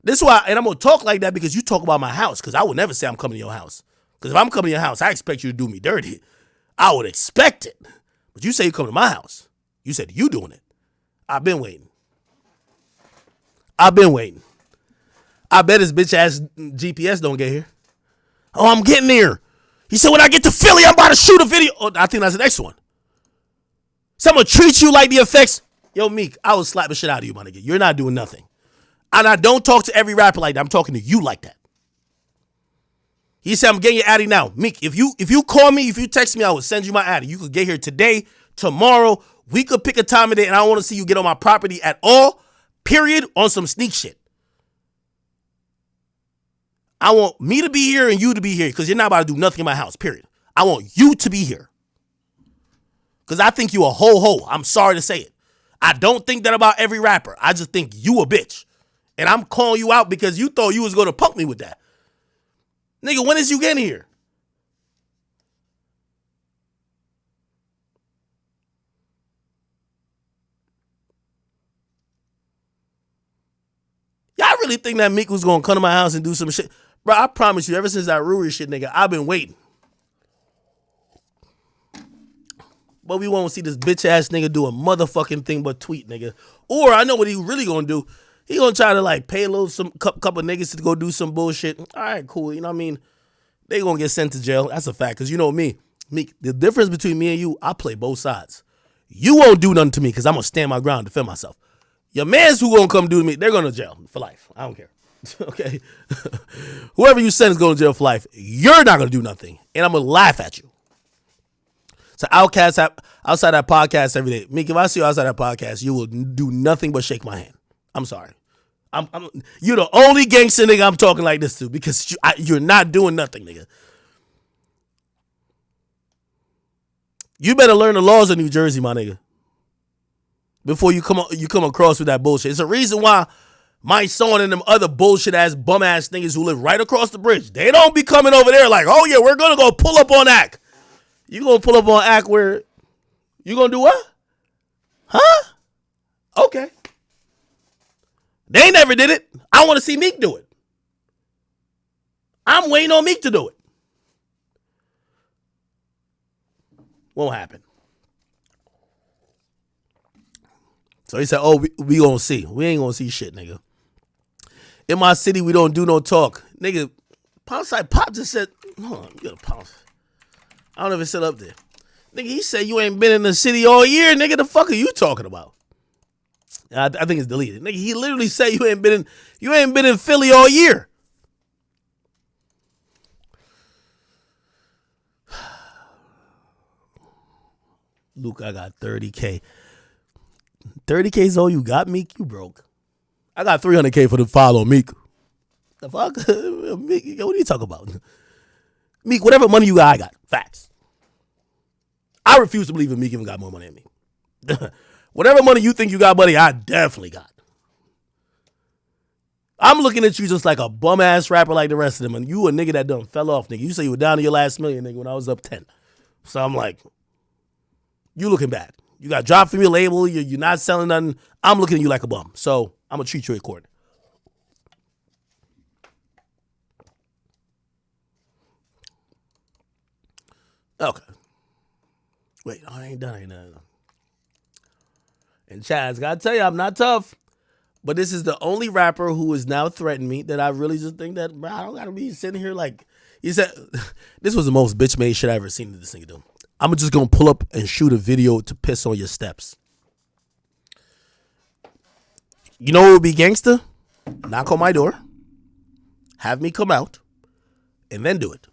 This is why, and I'm going to talk like that because you talk about my house, because I would never say I'm coming to your house. Because if I'm coming to your house, I expect you to do me dirty. I would expect it. But you say you coming to my house. You said you doing it. I've been waiting. I bet his bitch ass GPS don't get here. Oh, I'm getting there. He said when I get to Philly, I'm about to shoot a video. Oh, I think that's the next one. Someone treat you like the effects. Yo, Meek, I will slap the shit out of you, my nigga. You're not doing nothing. And I don't talk to every rapper like that. I'm talking to you like that. He said, I'm getting your addy now. Meek, if you call me, if you text me, I will send you my addy. You could get here today, tomorrow. We could pick a time of day, and I don't want to see you get on my property at all, period, on some sneak shit. I want me to be here and you to be here because you're not about to do nothing in my house, period. I want you to be here. Because I think you a ho-ho. I'm sorry to say it. I don't think that about every rapper. I just think you a bitch. And I'm calling you out because you thought you was going to punk me with that. Nigga, when is you getting here? Y'all really think that Meek was going to come to my house and do some shit? Bro, I promise you, ever since that Ruri shit, nigga, I've been waiting. But we won't see this bitch ass nigga do a motherfucking thing but tweet, nigga. Or I know what he really gonna do. He gonna try to like pay a little couple niggas to go do some bullshit. All right, cool. You know what I mean? They gonna get sent to jail. That's a fact. Cause you know me, Meek. The difference between me and you, I play both sides. You won't do nothing to me because I'm gonna stand my ground and defend myself. Your mans who gonna come do to me, they're going to jail for life. I don't care. Okay? Whoever you send is going to jail for life. You're not gonna do nothing. And I'm gonna laugh at you. So outside that podcast every day. Meek, if I see you outside that podcast, you will do nothing but shake my hand. I'm sorry. You're the only gangster nigga I'm talking like this to because you're not doing nothing, nigga. You better learn the laws of New Jersey, my nigga, before you come across with that bullshit. It's a reason why my son and them other bullshit ass bum ass niggas who live right across the bridge, they don't be coming over there like, oh yeah, we're gonna go pull up on Ak. You gonna pull up on Ak where you gonna do what? Huh? Okay. They never did it. I want to see Meek do it. I'm waiting on Meek to do it. Won't happen. So he said, oh, we gonna see. We ain't gonna see shit, nigga. In my city, we don't do no talk. Nigga, Pop just said, hold on, you gotta pause. I don't know if it's still up there. Nigga, he said you ain't been in the city all year. Nigga, the fuck are you talking about? I think it's deleted. Nigga, he literally said you ain't been in Philly all year. Luke, I got 30K. 30K is all you got, Meek? You broke. I got 300K for the follow, Meek. The fuck? Meek, what are you talking about? Meek, whatever money you got, I got. Facts. I refuse to believe that Meek even got more money than me. Whatever money you think you got, buddy, I definitely got. I'm looking at you just like a bum-ass rapper like the rest of them, and you a nigga that done fell off, nigga. You say you were down to your last million, nigga, when I was up 10. So I'm like, you looking bad. You got dropped from your label. You're not selling nothing. I'm looking at you like a bum. So I'm going to treat you accordingly. Okay. Wait, I ain't done. And Chaz, gotta tell you, I'm not tough. But this is the only rapper who has now threatened me that I really just think that, bro, I don't gotta be sitting here like, he said, this was the most bitch-made shit I ever seen this nigga do. I'm just gonna pull up and shoot a video to piss on your steps. You know what would be gangster? Knock on my door, have me come out, and then do it.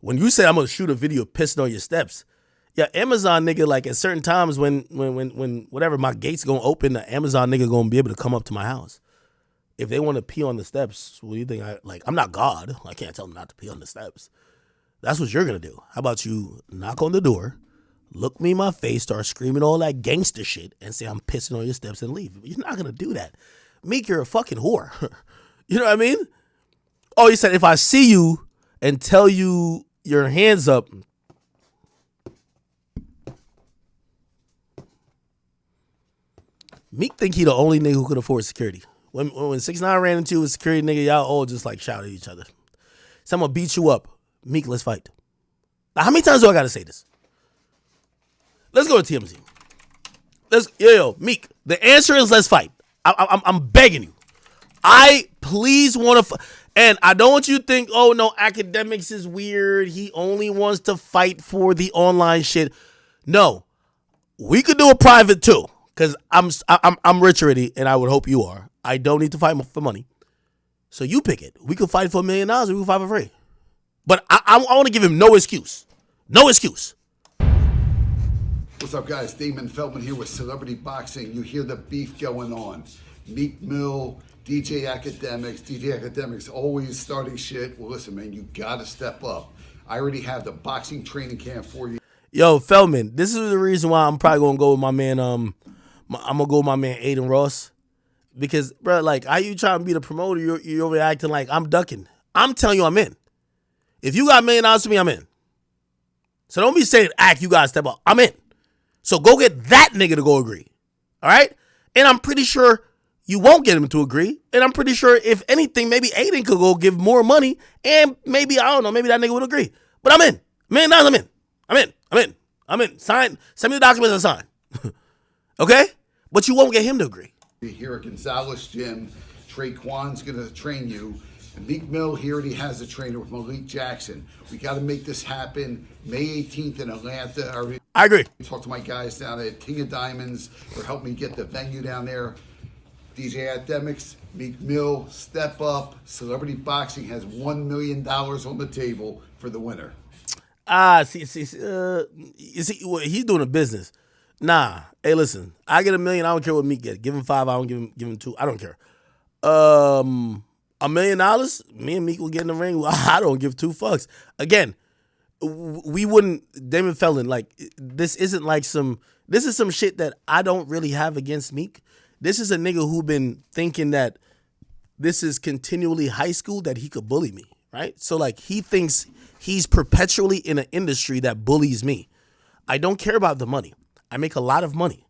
When you say I'm gonna shoot a video pissing on your steps, yeah, Amazon nigga, like at certain times when whatever my gate's gonna open, the Amazon nigga gonna be able to come up to my house. If they want to pee on the steps, what do you think? I'm not God. I can't tell them not to pee on the steps. That's what you're gonna do. How about you knock on the door, look me in my face, start screaming all that gangster shit, and say I'm pissing on your steps and leave? You're not gonna do that. Meek, you're a fucking whore. You know what I mean? Oh, he said if I see you and tell you your hands up. Meek think he the only nigga who could afford security. When 6ix9ine ran into a security nigga, y'all all just like shouted at each other. Someone beat you up. Meek, let's fight. Now, how many times do I gotta say this? Let's go to TMZ. Yo, Meek. The answer is let's fight. I'm begging you. I please want to, and I don't want you to think, oh no, Akademiks is weird. He only wants to fight for the online shit. No, we could do a private too, because I'm rich already, and I would hope you are. I don't need to fight for money, so you pick it. We could fight for $1 million, or we could fight for free. But I want to give him no excuse. No excuse. What's up, guys? Damon Feldman here with Celebrity Boxing. You hear the beef going on. Meek Mill, DJ Akademiks, always starting shit. Well, listen, man, you got to step up. I already have the boxing training camp for you. Yo, Feldman, this is the reason why I'm probably going to go with my man, I'm going to go with my man Aiden Ross. Because, bro, like, how you trying to be the promoter? You're over acting like I'm ducking. I'm telling you I'm in. If you got $1 million to me, I'm in. So don't be saying, Ak, you got to step up. I'm in. So go get that nigga to go agree. All right? And I'm pretty sure you won't get him to agree. And I'm pretty sure, if anything, maybe Aiden could go give more money. And maybe, I don't know, maybe that nigga would agree. But I'm in. $1 million, I'm in. I'm in. Sign. Send me the documents and sign. Okay? But you won't get him to agree. Here at Gonzalez Gym, Traquan's going to train you. And Meek Mill, he already has a trainer with Malik Jackson. We got to make this happen May 18th in Atlanta. I agree. Talk to my guys down at King of Diamonds for helping me get the venue down there. DJ Akademiks, Meek Mill, step up. Celebrity Boxing has $1 million on the table for the winner. See, he's doing a business. Nah, hey, listen, I get $1 million. I don't care what Meek gets. Give him 5. I don't give him 2. I don't care. $1 million. Me and Meek will get in the ring. I don't give 2 fucks. Again, we wouldn't. Damon Felon, like, this isn't like some. This is some shit that I don't really have against Meek. This is a nigga who been thinking that this is continually high school, that he could bully me, right? So like he thinks he's perpetually in an industry that bullies me. I don't care about the money. I make a lot of money.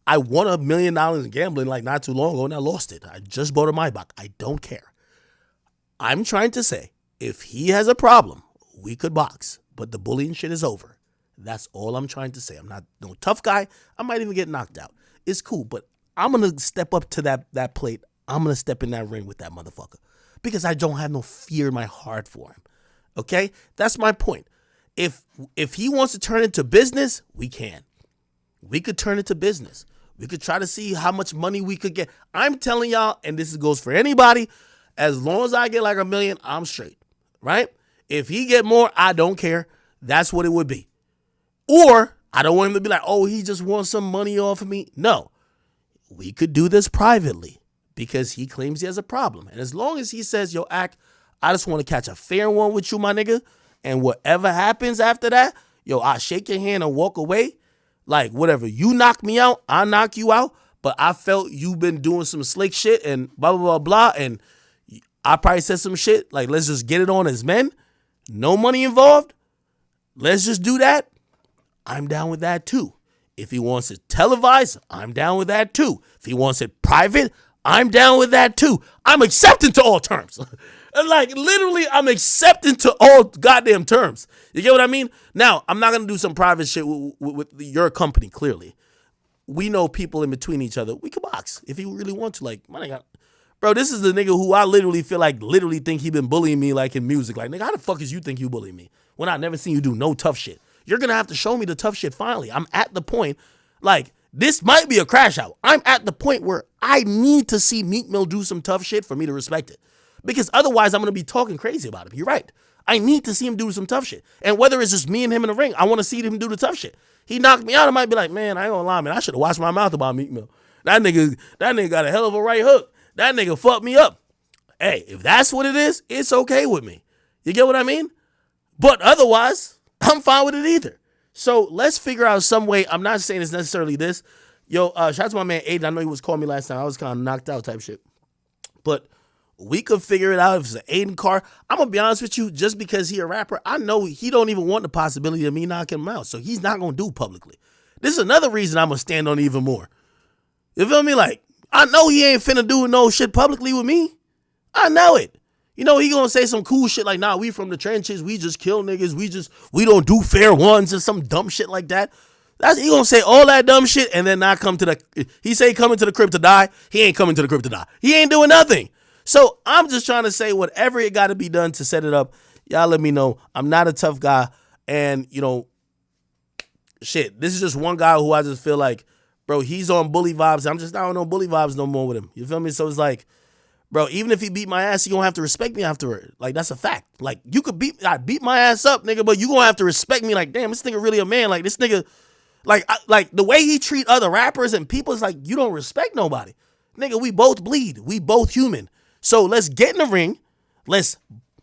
I won $1 million in gambling like not too long ago and I lost it. I just bought a Maybach. I don't care. I'm trying to say, if he has a problem, we could box, but the bullying shit is over. That's all I'm trying to say. I'm not no tough guy. I might even get knocked out. It's cool, but I'm going to step up to that plate. I'm going to step in that ring with that motherfucker because I don't have no fear in my heart for him. Okay? That's my point. If he wants to turn it to business, we can. We could turn it to business. We could try to see how much money we could get. I'm telling y'all, and this goes for anybody, as long as I get like $1 million, I'm straight, right? If he get more, I don't care. That's what it would be. Or I don't want him to be like, oh, he just wants some money off of me. No, we could do this privately because he claims he has a problem. And as long as he says, yo, Ak, I just want to catch a fair one with you, my nigga. And whatever happens after that, yo, I shake your hand and walk away. Like, whatever. You knock me out, I knock you out. But I felt you've been doing some slick shit and blah, blah, blah, blah. And I probably said some shit. Like, let's just get it on as men. No money involved. Let's just do that. I'm down with that too. If he wants it televised, I'm down with that too. If he wants it private, I'm down with that too. I'm accepting to all terms. Like, literally, I'm accepting to all goddamn terms. You get what I mean? Now, I'm not going to do some private shit with your company, clearly. We know people in between each other. We can box if you really want to. Like, my nigga, bro, this is the nigga who I literally feel like think he been bullying me like in music. Like, nigga, how the fuck is you think you bully me when I never seen you do no tough shit? You're going to have to show me the tough shit finally. I'm at the point, like, this might be a crash out. I'm at the point where I need to see Meek Mill do some tough shit for me to respect it. Because otherwise, I'm going to be talking crazy about him. You're right. I need to see him do some tough shit. And whether it's just me and him in the ring, I want to see him do the tough shit. He knocked me out, I might be like, man, I ain't gonna lie, man, I should have watched my mouth about Meek Mill. That nigga got a hell of a right hook. That nigga fucked me up. Hey, if that's what it is, it's okay with me. You get what I mean? But otherwise, I'm fine with it either. So let's figure out some way. I'm not saying it's necessarily this. Yo, shout out to my man Aiden. I know he was calling me last time. I was kind of knocked out type shit. But we could figure it out if it's an Aiden car. I'm going to be honest with you. Just because he a rapper, I know he don't even want the possibility of me knocking him out. So he's not going to do publicly. This is another reason I'm going to stand on it even more. You feel me? Like, I know he ain't finna do no shit publicly with me. I know it. You know, he gonna say some cool shit like, nah, we from the trenches, we just kill niggas, we don't do fair ones and some dumb shit like that. He gonna say all that dumb shit and then not come to the, he say coming to the crib to die, he ain't coming to the crib to die. He ain't doing nothing. So I'm just trying to say whatever it gotta be done to set it up, y'all let me know. I'm not a tough guy, and you know, shit, this is just one guy who I just feel like, bro, he's on bully vibes. I'm just not on no bully vibes no more with him. You feel me? So it's like, bro, even if he beat my ass, he gonna have to respect me afterward. Like, that's a fact. Like, you could I beat my ass up, nigga, but you gonna have to respect me. Like, damn, this nigga really a man. Like, this nigga, like the way he treat other rappers and people is like, you don't respect nobody. Nigga, we both bleed. We both human. So let's get in the ring. Let's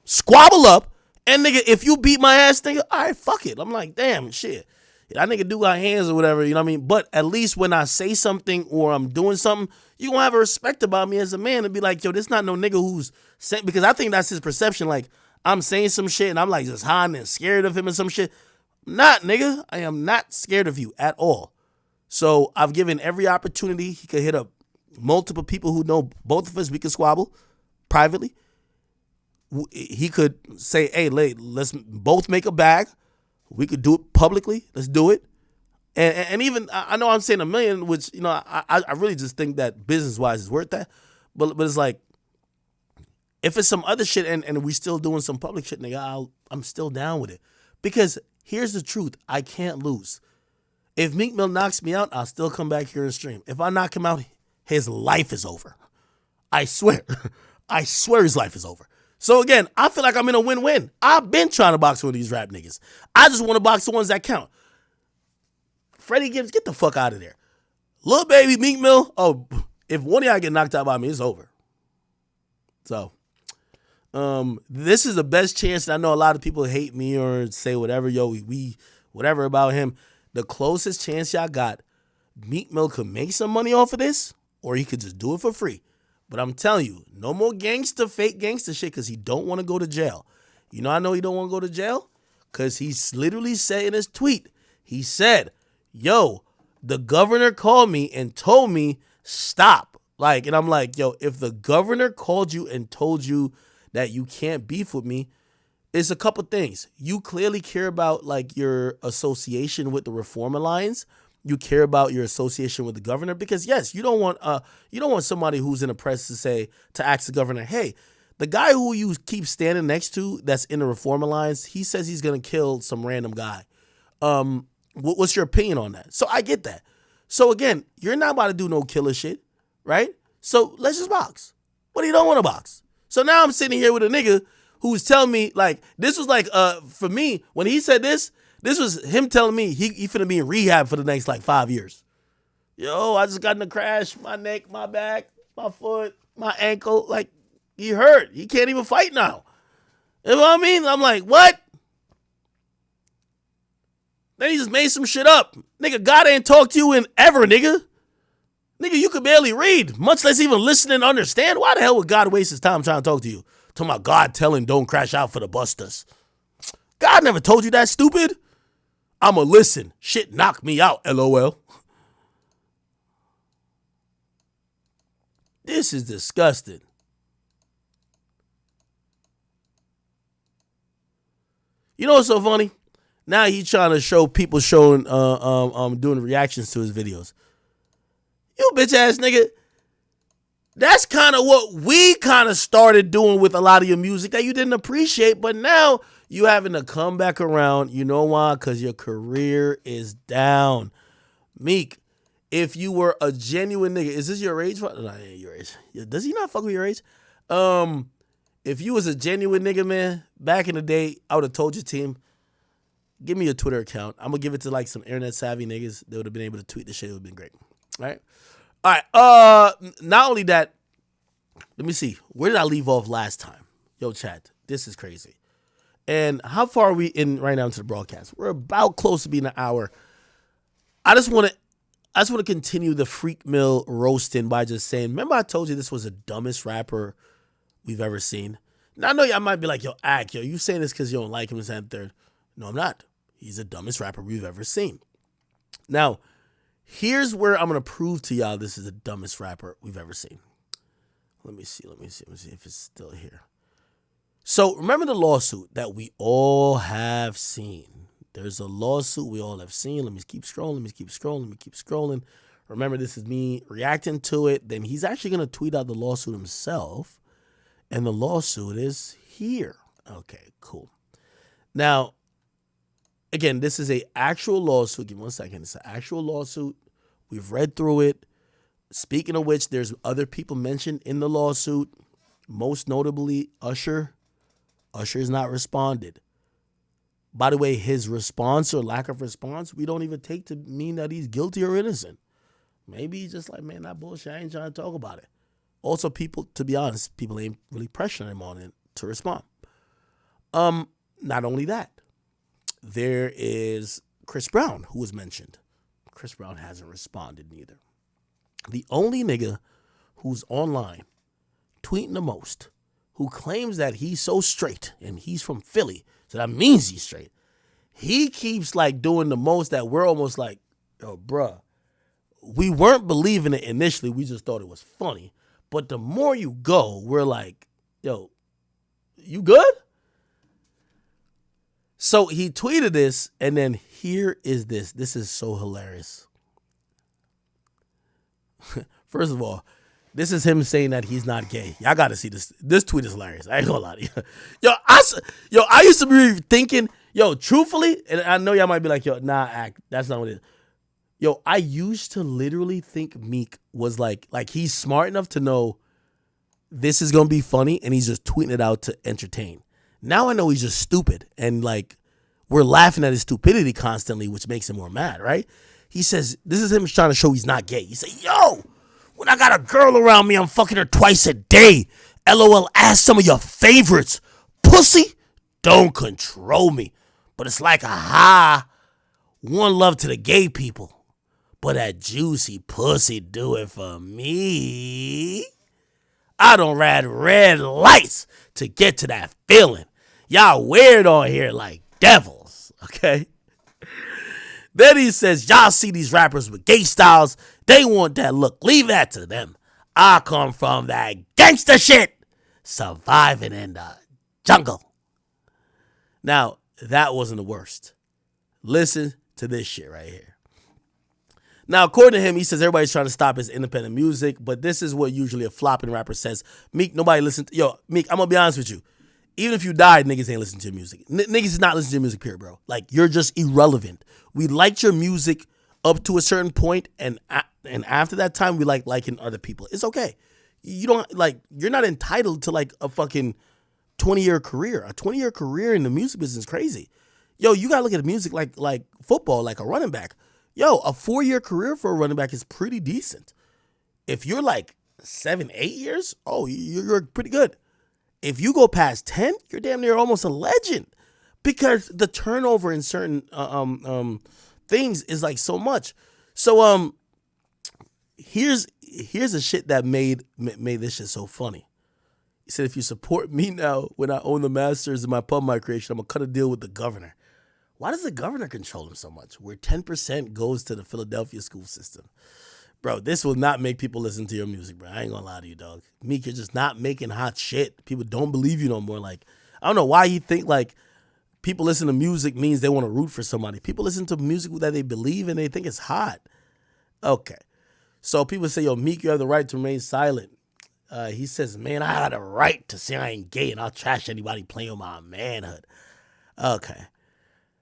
squabble up. And nigga, if you beat my ass, nigga, all right, fuck it. I'm like, damn, shit. That nigga do got hands or whatever, you know what I mean? But at least when I say something or I'm doing something, you gonna have a respect about me as a man and be like, yo, this not no nigga who's saying, because I think that's his perception. Like, I'm saying some shit and I'm like just hiding and scared of him and some shit. Not, nigga. I am not scared of you at all. So I've given every opportunity. He could hit up multiple people who know both of us. We could squabble privately. He could say, hey, let's both make a bag. We could do it publicly. Let's do it. And even, I know I'm saying $1 million, which, you know, I really just think that business-wise is worth that. But it's like, if it's some other shit and we still doing some public shit, nigga, I'm still down with it. Because here's the truth. I can't lose. If Meek Mill knocks me out, I'll still come back here and stream. If I knock him out, his life is over. I swear. I swear his life is over. So again, I feel like I'm in a win-win. I've been trying to box one of these rap niggas. I just want to box the ones that count. Freddie Gibbs, get the fuck out of there. Lil Baby, Meek Mill, oh, if one of y'all get knocked out by me, it's over. So, this is the best chance, and I know a lot of people hate me or say whatever, yo, we whatever about him. The closest chance y'all got, Meek Mill could make some money off of this, or he could just do it for free. But I'm telling you, no more fake gangster shit, because he don't want to go to jail. You know I know he don't want to go to jail? Because he's literally said in his tweet, he said, yo, the governor called me and told me stop. Like, and I'm like, yo, if the governor called you and told you that you can't beef with me, it's a couple things. You clearly care about like your association with the Reform Alliance. You care about your association with the governor, because yes, you don't want somebody who's in the press to ask the governor, hey, the guy who you keep standing next to that's in the Reform Alliance, he says he's gonna kill some random guy. What's your opinion on that? So I get that. So again, you're not about to do no killer shit, right? So let's just box. What do you don't want to box? So now I'm sitting here with a nigga who's telling me, like, this was like, for me, when he said this was him telling me he finna be in rehab for the next like 5 years. Yo, I just got in a crash, my neck, my back, my foot, my ankle, like, he hurt. He can't even fight now. You know what I mean? I'm like, what? Then he just made some shit up. Nigga, God ain't talked to you in ever, nigga. Nigga, you could barely read, much less even listen and understand. Why the hell would God waste his time trying to talk to you? Talking about God telling don't crash out for the busters. God never told you that, stupid. I'ma listen. Shit knocked me out, LOL. This is disgusting. You know what's so funny? Now he's trying to show people doing reactions to his videos. You bitch ass nigga. That's kind of what we kind of started doing with a lot of your music that you didn't appreciate, but now you having to come back around. You know why? Because your career is down. Meek, if you were a genuine nigga, is this your age? Nah, your age. Does he not fuck with your age? If you was a genuine nigga, man, back in the day, I would have told your team, give me your Twitter account. I'm gonna give it to like some internet savvy niggas. They would have been able to tweet the shit. It would have been great. All right. All right. Not only that, let me see. Where did I leave off last time? Yo, chat. This is crazy. And how far are we in right now into the broadcast? We're about close to being an hour. I just want to continue the Freak Mill roasting by just saying, remember I told you this was the dumbest rapper we've ever seen? Now I know y'all might be like, yo, you saying this because you don't like him and second, third. No, I'm not. He's the dumbest rapper we've ever seen. Now, here's where I'm going to prove to y'all this is the dumbest rapper we've ever seen. Let me see if it's still here. So remember the lawsuit that we all have seen. There's a lawsuit we all have seen. Let me keep scrolling. Remember, this is me reacting to it. Then he's actually going to tweet out the lawsuit himself. And the lawsuit is here. Okay, cool. Now, again, this is a actual lawsuit. Give me 1 second. It's an actual lawsuit. We've read through it. Speaking of which, there's other people mentioned in the lawsuit. Most notably, Usher. Usher has not responded. By the way, his response or lack of response, we don't even take to mean that he's guilty or innocent. Maybe he's just like, man, that bullshit, I ain't trying to talk about it. Also, people, to be honest, people ain't really pressuring him on it to respond. Not only that, there is Chris Brown, who was mentioned. Chris Brown hasn't responded neither. The only nigga who's online tweeting the most, who claims that he's so straight and he's from Philly, so that means he's straight. He keeps like doing the most that we're almost like, yo, bruh, we weren't believing it initially. We just thought it was funny. But the more you go, we're like, yo, you good? So he tweeted this, and then here is this. This is so hilarious. First of all, this is him saying that he's not gay. Y'all got to see this. This tweet is hilarious. I ain't gonna lie to you. I used to be thinking, truthfully, and I know y'all might be like, that's not what it is. I used to literally think Meek was like he's smart enough to know this is going to be funny, and he's just tweeting it out to entertain. Now I know he's just stupid, and like we're laughing at his stupidity constantly, which makes him more mad, right? He says, this is him trying to show he's not gay. He said, when I got a girl around me, I'm fucking her twice a day. LOL, ask some of your favorites. Pussy, don't control me. But it's like one love to the gay people. But that juicy pussy do it for me. I don't ride red lights to get to that feeling. Y'all weird on here like devils, okay? Then he says, y'all see these rappers with gay styles. They want that look. Leave that to them. I come from that gangster shit. Surviving in the jungle. Now, that wasn't the worst. Listen to this shit right here. Now, according to him, he says everybody's trying to stop his independent music, but this is what usually a flopping rapper says. Meek, nobody listen to... Meek, I'm going to be honest with you. Even if you died, niggas ain't listening to your music. Niggas is not listening to your music, period, bro. Like, you're just irrelevant. We liked your music up to a certain point, and after that time, we like liking other people. It's okay. You don't, you're not entitled to, a fucking 20-year career. A 20-year career in the music business is crazy. You got to look at the music like football, like a running back. A 4-year career for a running back is pretty decent. If you're 7, 8 years, you're pretty good. If you go past 10, you're damn near almost a legend because the turnover in certain things is so much. So here's the shit that made this shit so funny. He said, if you support me now when I own the masters of my pub my creation, I'm gonna cut a deal with the governor. Why does the governor control him so much? Where 10% goes to the Philadelphia school system. Bro, this will not make people listen to your music, bro. I ain't gonna lie to you, dog. Meek, you're just not making hot shit. People don't believe you no more. I don't know why you think people listen to music means they want to root for somebody. People listen to music that they believe and they think it's hot. Okay. So people say, Meek, you have the right to remain silent. He says, man, I had a right to say I ain't gay and I'll trash anybody playing with my manhood. Okay.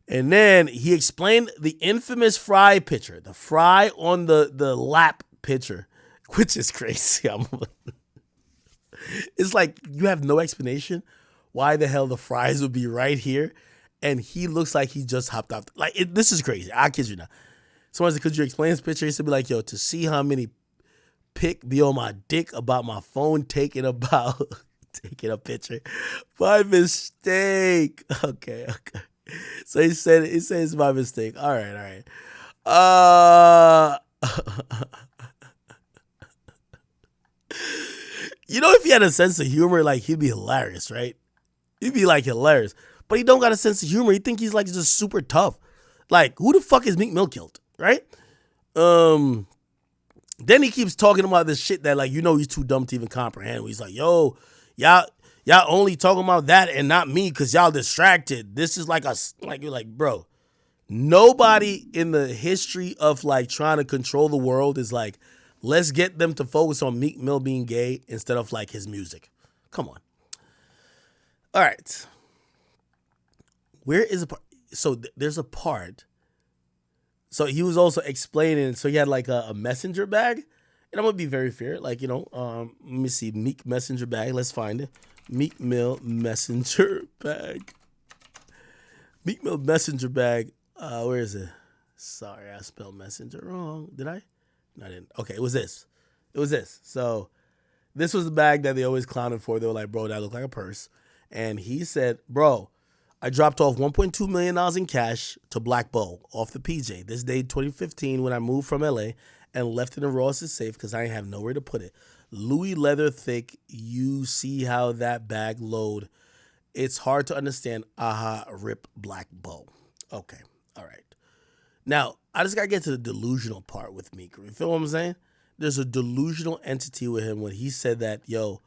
And then he explained the infamous Fry picture, the Fry on the lap picture, which is crazy. It's like you have no explanation why the hell the fries would be right here, and he looks like he just hopped off. Like this is crazy. I kid you not. Someone said, "Could you explain this picture?" He said, "Be like, yo, to see how many pick be on my dick about my phone taking about taking a picture by mistake." Okay. So he said it's my mistake. All right. Uh, if he had a sense of humor, like he'd be hilarious, right? He'd be like hilarious. But he don't got a sense of humor. He think he's like just super tough. Like, who the fuck is Meek Mill killed, right? Then he keeps talking about this shit that like he's too dumb to even comprehend. He's like, yo, y'all only talking about that and not me because y'all distracted. This is like you're like, bro. Nobody in the history of like trying to control the world is like, let's get them to focus on Meek Mill being gay instead of like his music. Come on. All right. Where is a part? So there's a part. So he was also explaining. So he had like a messenger bag, and I'm gonna be very fair. Like let me see, Meek messenger bag. Let's find it. Meek Mill messenger bag. Meek Mill messenger bag. Where is it? Sorry, I spelled messenger wrong. Did I? No, I didn't. Okay, it was this. So this was the bag that they always clowned for. They were like, bro, that looked like a purse. And he said, bro, I dropped off $1.2 million in cash to Black Bull off the PJ. This day, 2015, when I moved from LA and left it in Ross's safe because I ain't have nowhere to put it. Louis leather thick. You see how that bag load. It's hard to understand. Aha, rip Black Bull. Okay. All right. Now, I just got to get to the delusional part with Meek. You feel what I'm saying? There's a delusional entity with him when he said that, yo,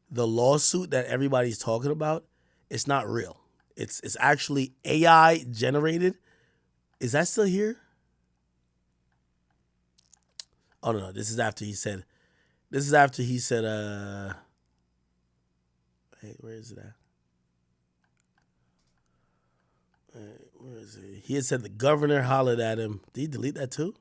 the lawsuit that everybody's talking about, it's not real. It's actually AI generated. Is that still here? Oh, no. This is after he said, hey, where is it at? Where is it? He had said the governor hollered at him. Did he delete that too?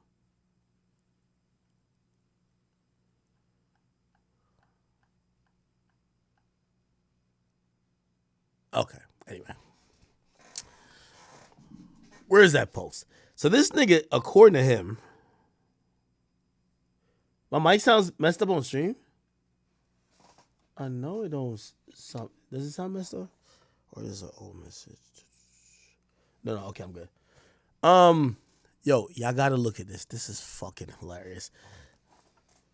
Okay. Anyway. Where is that post? So this nigga, according to him, my mic sounds messed up on stream. I know it don't sound. Does it sound messed up? Or is it an old message? No, okay, I'm good. Yo, y'all gotta look at this. This is fucking hilarious.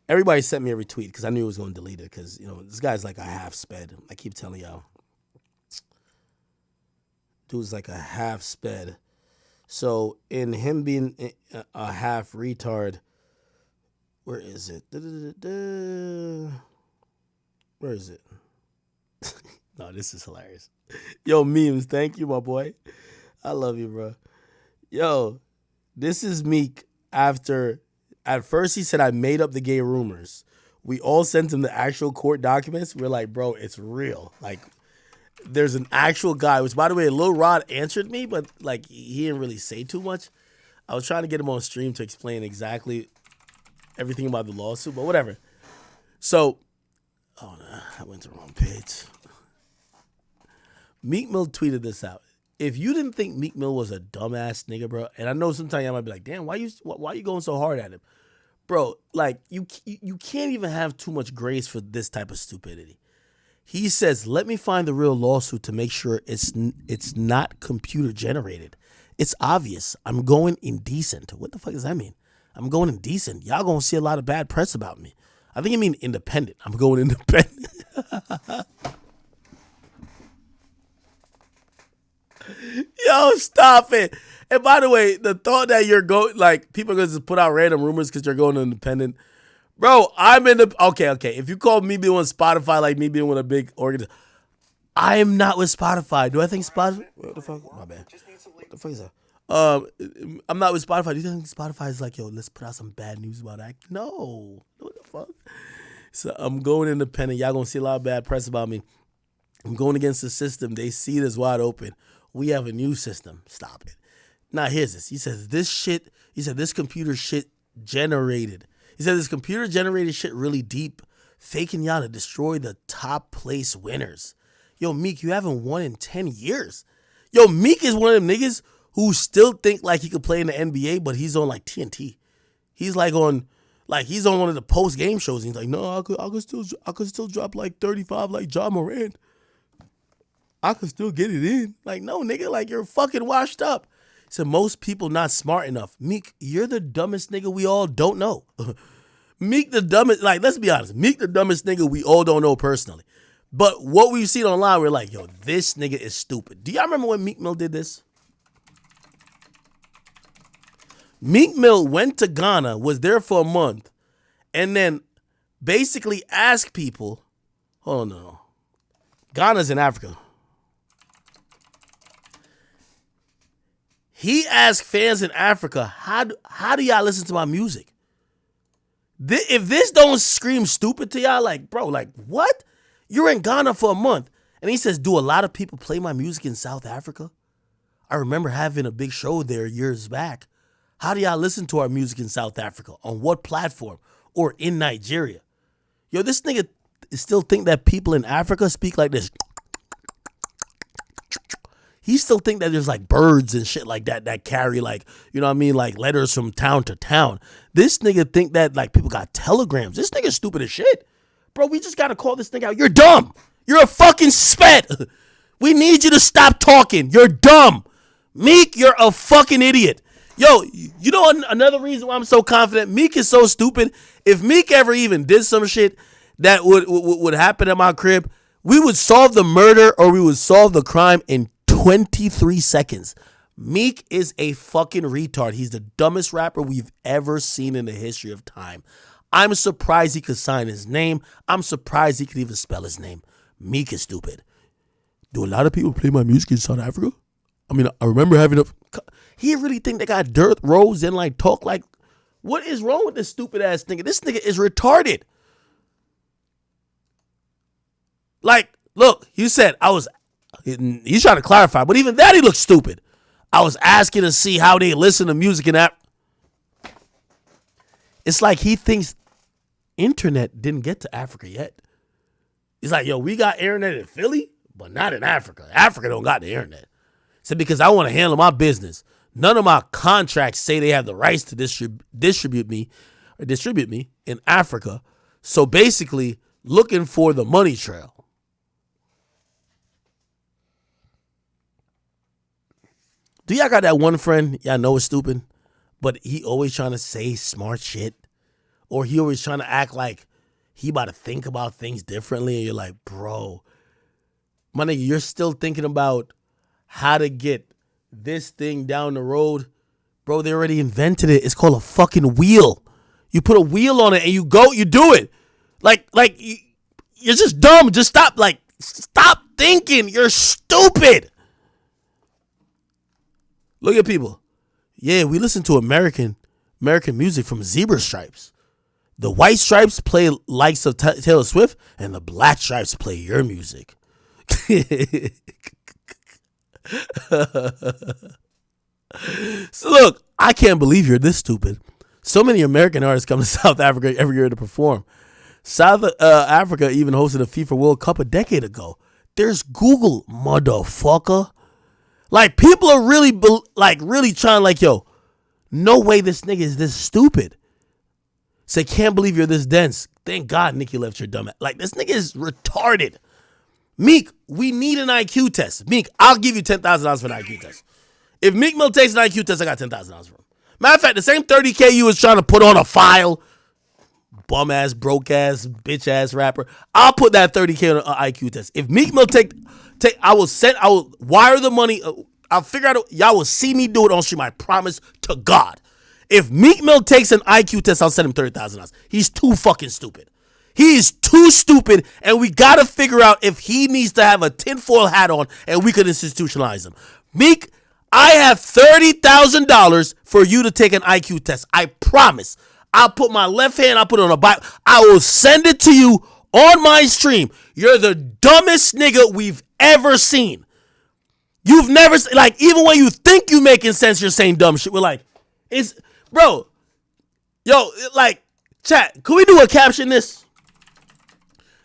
Everybody sent me a retweet because I knew it was gonna delete it because this guy's like a half sped. I keep telling y'all, dude's like a half sped. So in him being a half retard, where is it? Where is it? No, this is hilarious. Yo, memes, thank you, my boy. I love you, bro. Yo, this is Meek after, at first he said I made up the gay rumors. We all sent him the actual court documents. We're like, bro, it's real. Like, there's an actual guy, which, by the way, Lil Rod answered me, but, like, he didn't really say too much. I was trying to get him on stream to explain exactly everything about the lawsuit, but whatever. So, oh, no, I went to the wrong page. Meek Mill tweeted this out. If you didn't think Meek Mill was a dumbass nigga, bro, and I know sometimes y'all might be like, damn, why you going so hard at him? Bro, like, you can't even have too much grace for this type of stupidity. He says, let me find the real lawsuit to make sure it's not computer generated. It's obvious. I'm going indecent. What the fuck does that mean? I'm going indecent. Y'all gonna see a lot of bad press about me. I think you mean independent. I'm going independent. Yo, stop it. And by the way, the thought that you're going, like, people are going to just put out random rumors because you're going independent. Bro, I'm in the, okay. If you call me being on Spotify like me being with a big organization, I am not with Spotify. Do I think Spotify? What the fuck? My bad. What the fuck is that? I'm not with Spotify. Do you think Spotify is like, yo, let's put out some bad news about that? No. What the fuck? So I'm going independent. Y'all going to see a lot of bad press about me. I'm going against the system. They see it as wide open. We have a new system. Stop it. Now, here's this. He says, this computer shit generated. He said, this computer generated shit really deep, faking y'all to destroy the top place winners. Yo, Meek, you haven't won in 10 years. Yo, Meek is one of them niggas who still think like he could play in the NBA, but he's on like TNT. He's like he's on one of the post game shows. And he's like, no, I could still drop like 35 like Ja Morant. I could still get it in. Like, no, nigga, like you're fucking washed up. So most people not smart enough. Meek, you're the dumbest nigga we all don't know. Meek the dumbest, like, let's be honest. Meek the dumbest nigga we all don't know personally. But what we've seen online, we're like, yo, this nigga is stupid. Do y'all remember when Meek Mill did this? Meek Mill went to Ghana, was there for a month, and then basically asked people, hold on, no. Ghana's in Africa. He asked fans in Africa, how do y'all listen to my music? If this don't scream stupid to y'all, like, bro, like, what? You're in Ghana for a month. And he says, do a lot of people play my music in South Africa? I remember having a big show there years back. How do y'all listen to our music in South Africa? On what platform? Or in Nigeria? Yo, this nigga still think that people in Africa speak like this. He still think that there's like birds and shit like that carry like, you know what I mean, like letters from town to town. This nigga think that like people got telegrams. This nigga stupid as shit. Bro, we just got to call this thing out. You're dumb. You're a fucking spet. We need you to stop talking. You're dumb. Meek, you're a fucking idiot. Yo, you know another reason why I'm so confident? Meek is so stupid. If Meek ever even did some shit that would happen at my crib, we would solve the murder or we would solve the crime in 23 seconds. Meek is a fucking retard. He's the dumbest rapper we've ever seen in the history of time. I'm surprised he could sign his name. I'm surprised he could even spell his name. Meek is stupid. Do a lot of people play my music in South Africa? I mean, I remember having a... He really think they got dirt roads and like talk like... What is wrong with this stupid ass nigga? This nigga is retarded. Like, look, you said I was... He's trying to clarify, but even that he looks stupid. I was asking to see how they listen to music in that. It's like he thinks internet didn't get to Africa yet. He's like, yo, we got internet in Philly, but not in Africa. Africa don't got the internet. So because I want to handle my business, none of my contracts say they have the rights to distribute me in Africa. So basically, looking for the money trail. Do y'all got that one friend y'all know is stupid, but he always trying to say smart shit? Or he always trying to act like he about to think about things differently, and you're like, bro, my nigga, you're still thinking about how to get this thing down the road. Bro, they already invented it. It's called a fucking wheel. You put a wheel on it and you do it. Like you're just dumb. Just stop thinking. You're stupid. Look at people. Yeah, we listen to American music from Zebra Stripes. The white stripes play likes of Taylor Swift, and the black stripes play your music. So look, I can't believe you're this stupid. So many American artists come to South Africa every year to perform. South Africa even hosted a FIFA World Cup a decade ago. There's Google, motherfucker. Like, people are really trying, like, yo, no way this nigga is this stupid. Say, can't believe you're this dense. Thank God Nicki left your dumb ass. Like, this nigga is retarded. Meek, we need an IQ test. Meek, I'll give you $10,000 for an IQ test. If Meek Mill takes an IQ test, I got $10,000 for him. Matter of fact, the same $30K you was trying to put on a file, bum ass, broke ass, bitch ass rapper, I'll put that $30K on an IQ test. If Meek Mill I will wire the money. I'll figure out, y'all will see me do it on stream. I promise to God. If Meek Mill takes an IQ test, I'll send him $30,000. He's too fucking stupid. He is too stupid, and we gotta figure out if he needs to have a tinfoil hat on, and we could institutionalize him. Meek, I have $30,000 for you to take an IQ test. I promise. I'll put my left hand, I'll put it on a Bible. I will send it to you on my stream. You're the dumbest nigga we've ever seen. You've never, like, even when you think you making sense, you're saying dumb shit. We're like, bro, yo, like, chat, could we do a caption this?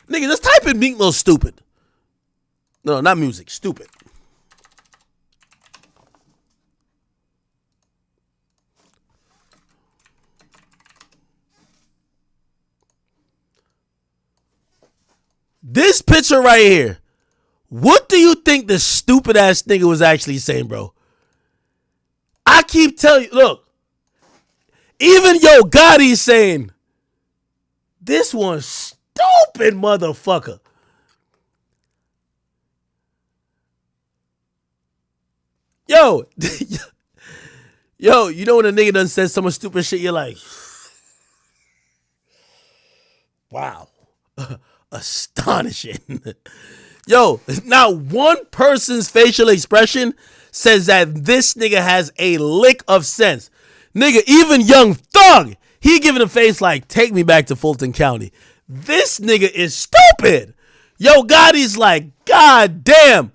Nigga, just type in Meek Mill stupid. No, not music. Stupid. This picture right here. What do you think the stupid ass nigga was actually saying, bro? I keep telling you, look. Even Yo Gotti's saying, this one's stupid motherfucker. Yo, yo, you know when a nigga done said some stupid shit, you're like, wow, astonishing. Yo, not one person's facial expression says that this nigga has a lick of sense. Nigga, even Young Thug, he giving a face like, take me back to Fulton County. This nigga is stupid. Yo Gotti's like, God damn.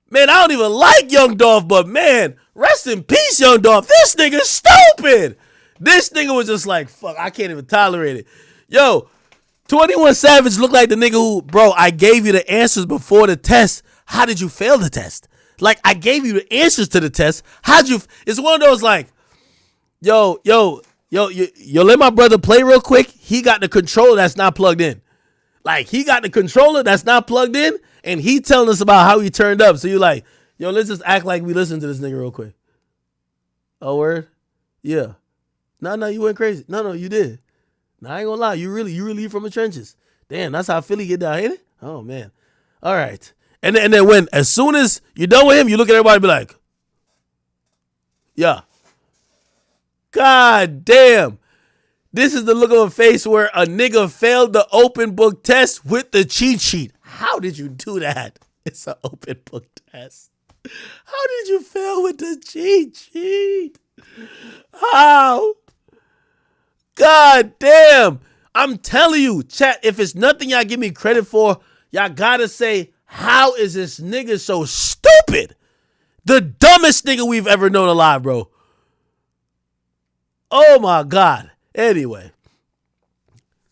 Man, I don't even like Young Dolph, but man, rest in peace, Young Dolph. This nigga's stupid. This nigga was just like, fuck, I can't even tolerate it. Yo, 21 Savage looked like the nigga who, bro, I gave you the answers before the test. How did you fail the test? Like, I gave you the answers to the test. How'd you, it's one of those like, yo, let my brother play real quick. He got the controller that's not plugged in. Like, he got the controller that's not plugged in, and he telling us about how he turned up. So you're like, yo, let's just act like we listened to this nigga real quick. Oh, word? Yeah. No, you went crazy. No, you did. No, I ain't gonna lie. You really from the trenches. Damn, that's how Philly get down, ain't it? Oh, man. All right. And then when, as soon as you're done with him, you look at everybody and be like, yeah. God damn. This is the look of a face where a nigga failed the open book test with the cheat sheet. How did you do that? It's an open book test. How did you fail with the cheat sheet? How? God damn. I'm telling you, chat, if it's nothing y'all give me credit for, y'all gotta say, how is this nigga so stupid? The dumbest nigga we've ever known alive, bro. Oh my God. Anyway.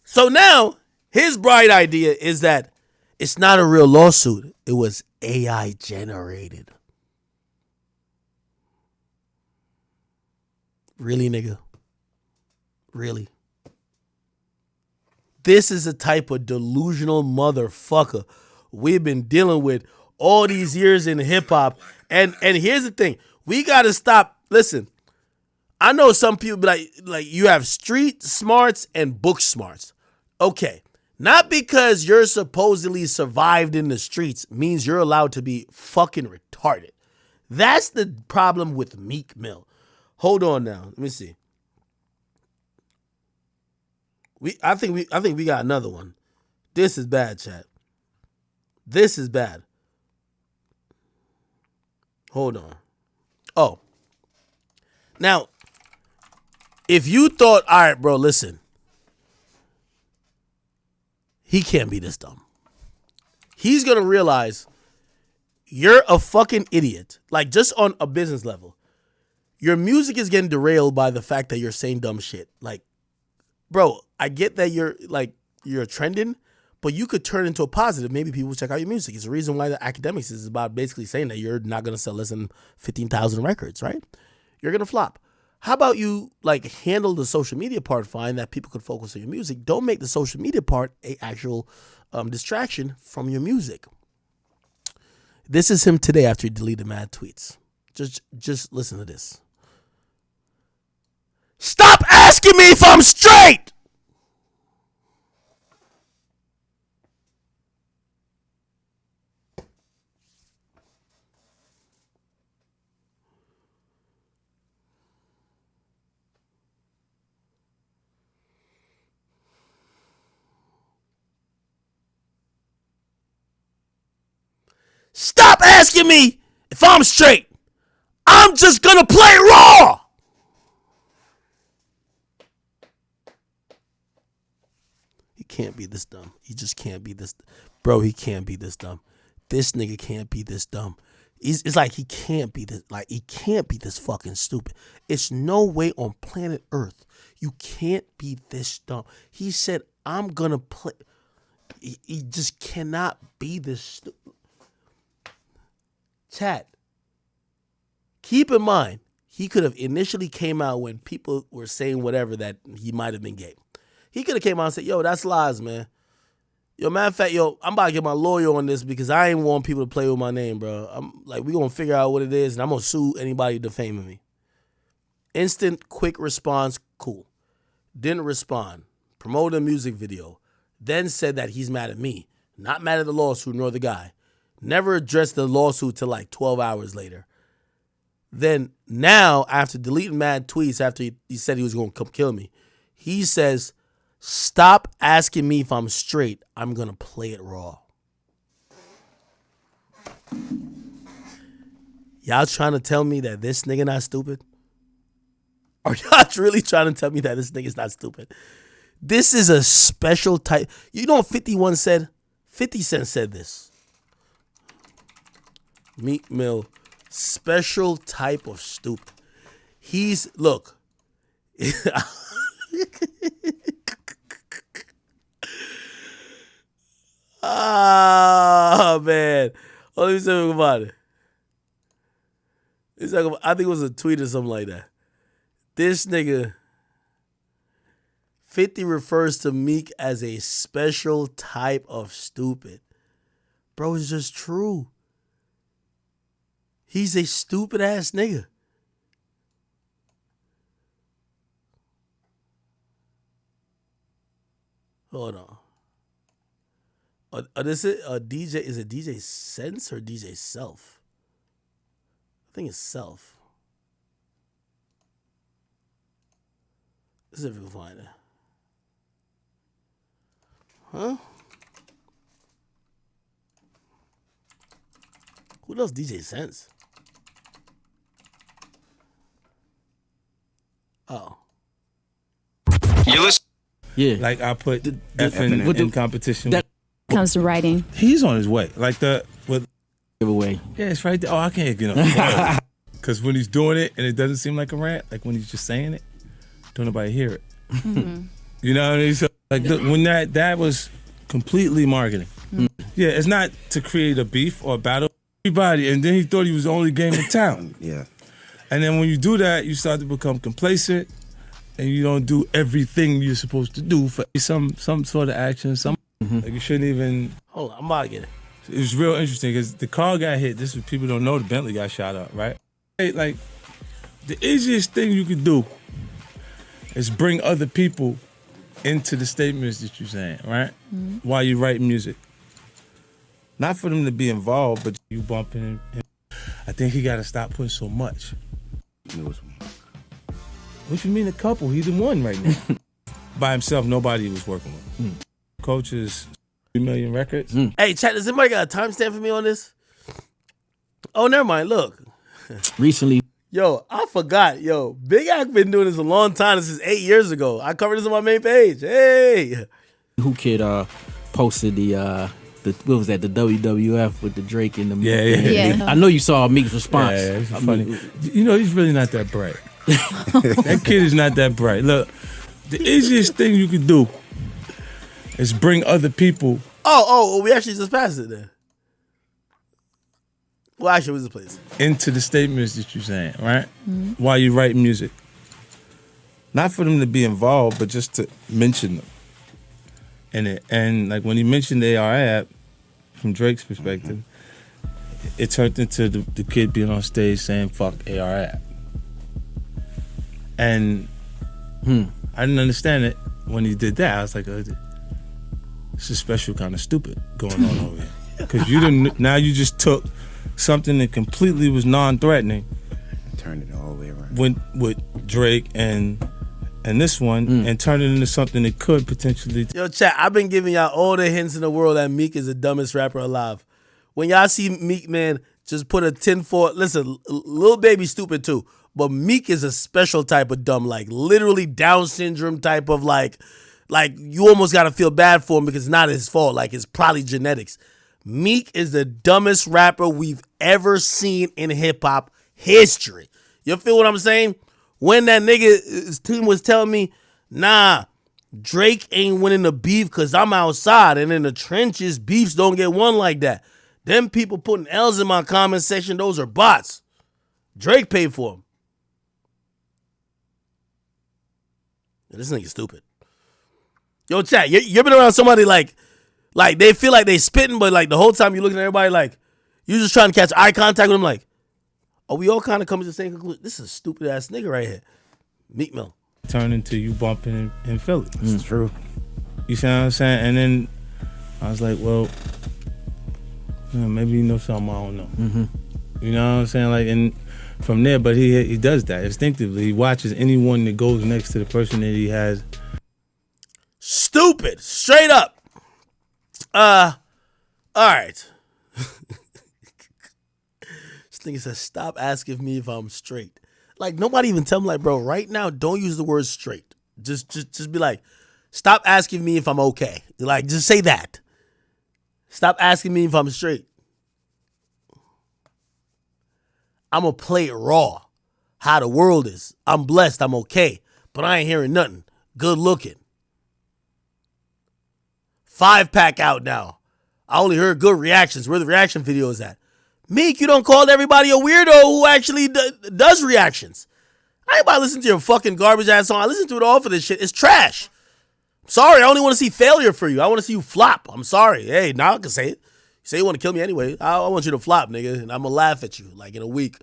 So now, his bright idea is that it's not a real lawsuit. It was AI generated. Really, nigga? Really? This is the type of delusional motherfucker we've been dealing with all these years in hip hop. And here's the thing. We got to stop. Listen, I know some people be like you have street smarts and book smarts. Okay. Not because you're supposedly survived in the streets means you're allowed to be fucking retarded. That's the problem with Meek Mill. Hold on now. Let me see. I think we got another one. This is bad, chat. This is bad. Hold on. Oh. Now, if you thought, all right, bro, listen. He can't be this dumb. He's going to realize you're a fucking idiot. Like, just on a business level. Your music is getting derailed by the fact that you're saying dumb shit. Like, bro, I get that you're trending, but you could turn into a positive. Maybe people check out your music. It's the reason why the Akademiks is about basically saying that you're not going to sell less than 15,000 records, right? You're going to flop. How about you handle the social media part fine, that people could focus on your music? Don't make the social media part a actual distraction from your music. This is him today after he deleted mad tweets. Just listen to this. Stop asking me if I'm straight! Stop asking me if I'm straight. I'm just gonna play raw. He can't be this dumb. He just can't be this. Bro, he can't be this dumb. This nigga can't be this dumb. It's like he can't be this. Like, he can't be this fucking stupid. It's no way on planet Earth you can't be this dumb. He said, I'm gonna play. He just cannot be this stupid. Chat. Keep in mind, he could have initially came out when people were saying whatever that he might have been gay. He could have came out and said, yo, that's lies, man. Yo, matter of fact, I'm about to get my lawyer on this because I ain't want people to play with my name, bro. I'm like, we gonna figure out what it is and I'm gonna sue anybody defaming me. Instant, quick response, cool. Didn't respond. Promoted a music video. Then said that he's mad at me. Not mad at the lawsuit nor the guy. Never addressed the lawsuit till like 12 hours later. Then now, after deleting mad tweets after he said he was going to come kill me, he says, stop asking me if I'm straight. I'm going to play it raw. Y'all trying to tell me that this nigga not stupid? Are y'all really trying to tell me that this nigga's not stupid? This is a special type. You know what 51 said? 50 Cent said this. Meek Mill, special type of stupid. Look. Ah, man. Oh, let me say something about it. I think it was a tweet or something like that. This nigga, 50 refers to Meek as a special type of stupid. Bro, it's just true. He's a stupid ass nigga. Hold on. Is it DJ Sense or DJ Self? I think it's Self. Let's see if we can find it. Huh? Who does DJ Sense? Oh. You listen. Yeah. Like I put effing in competition. That comes to writing. He's on his way. Like with giveaway. yeah, it's right there. Oh, I can't get enough. Because when he's doing it and it doesn't seem like a rant, like when he's just saying it, don't nobody hear it. Mm-hmm. You know what I mean? So, like when that was completely marketing. Mm-hmm. Yeah, it's not to create a beef or a battle. Everybody, and then he thought he was the only game in town. Yeah. And then when you do that, you start to become complacent, and you don't do everything you're supposed to do for some sort of action. Like you shouldn't even. Hold on, I'm about to get it. It was real interesting because the car got hit. This is what people don't know. The Bentley got shot up, right? Hey, like the easiest thing you could do is bring other people into the statements that you're saying, right? Mm-hmm. While you write music. Not for them to be involved, but you bumping. I think he got to stop putting so much. What you mean a couple? He's the one right now. By himself, nobody he was working with. Coach is 3 million records. Hey, chat, does anybody got a timestamp for me on this? Oh, never mind. Look. Recently. Yo, I forgot. Yo, Big Act been doing this a long time. This is 8 years ago. I covered this on my main page. Hey. Who Kid posted the what was that, the WWF with the Drake and the Yeah. I know you saw Meek's response. Yeah, it's funny. You know, he's really not that bright. That kid is not that bright. Look, the easiest thing you could do is bring other people. Oh, we actually just passed it then. Well, actually, what's the place? Into the statements that you're saying, right? Mm-hmm. While you write music. Not for them to be involved, but just to mention them. And like when he mentioned the AR app, from Drake's perspective, it turned into the kid being on stage saying "fuck AR app," and I didn't understand it when he did that. I was like, "It's a special kind of stupid going on over here," because you didn't. Now you just took something that completely was non-threatening, Turned it all the way around. went with Drake and this one, and turned it into something that could potentially. Yo, chat, I've been giving y'all all the hints in the world that Meek is the dumbest rapper alive. When y'all see Meek, man, just put a 10 for. Listen, Lil Baby stupid too, but Meek is a special type of dumb, like literally Down syndrome type of like you almost gotta feel bad for him because it's not his fault. Like it's probably genetics. Meek is the dumbest rapper we've ever seen in hip hop history. You feel what I'm saying? When that nigga, his team was telling me, nah, Drake ain't winning the beef because I'm outside, and in the trenches, beefs don't get won like that. Them people putting L's in my comment section, those are bots. Drake paid for them. This nigga's stupid. Yo, chat, you been around somebody like they feel like they spitting, but like the whole time you looking at everybody like you just trying to catch eye contact with them like, oh, we all kind of come to the same conclusion. This is a stupid ass nigga right here. Meek Mill. Turn into you bumping in Philly. It's true. You see what I'm saying? And then I was like, well, maybe you know something I don't know. Mm-hmm. You know what I'm saying? Like, and from there, but he does that instinctively. He watches anyone that goes next to the person that he has. Stupid. Straight up. All right. This nigga says, stop asking me if I'm straight. Like, nobody even tell me, like, bro, right now, don't use the word straight. Just be like, stop asking me if I'm okay. Like, just say that. Stop asking me if I'm straight. I'm going to play it raw. How the world is. I'm blessed. I'm okay. But I ain't hearing nothing. Good looking. 5-pack out now. I only heard good reactions. Where the reaction videos at? Meek, you don't call everybody a weirdo who actually does reactions. I ain't about to listen to your fucking garbage ass song. I listen to it all for this shit. It's trash. Sorry, I only want to see failure for you. I want to see you flop. I'm sorry. Hey, now I can say it. You say you want to kill me anyway. I want you to flop, nigga, and I'm going to laugh at you like in a week.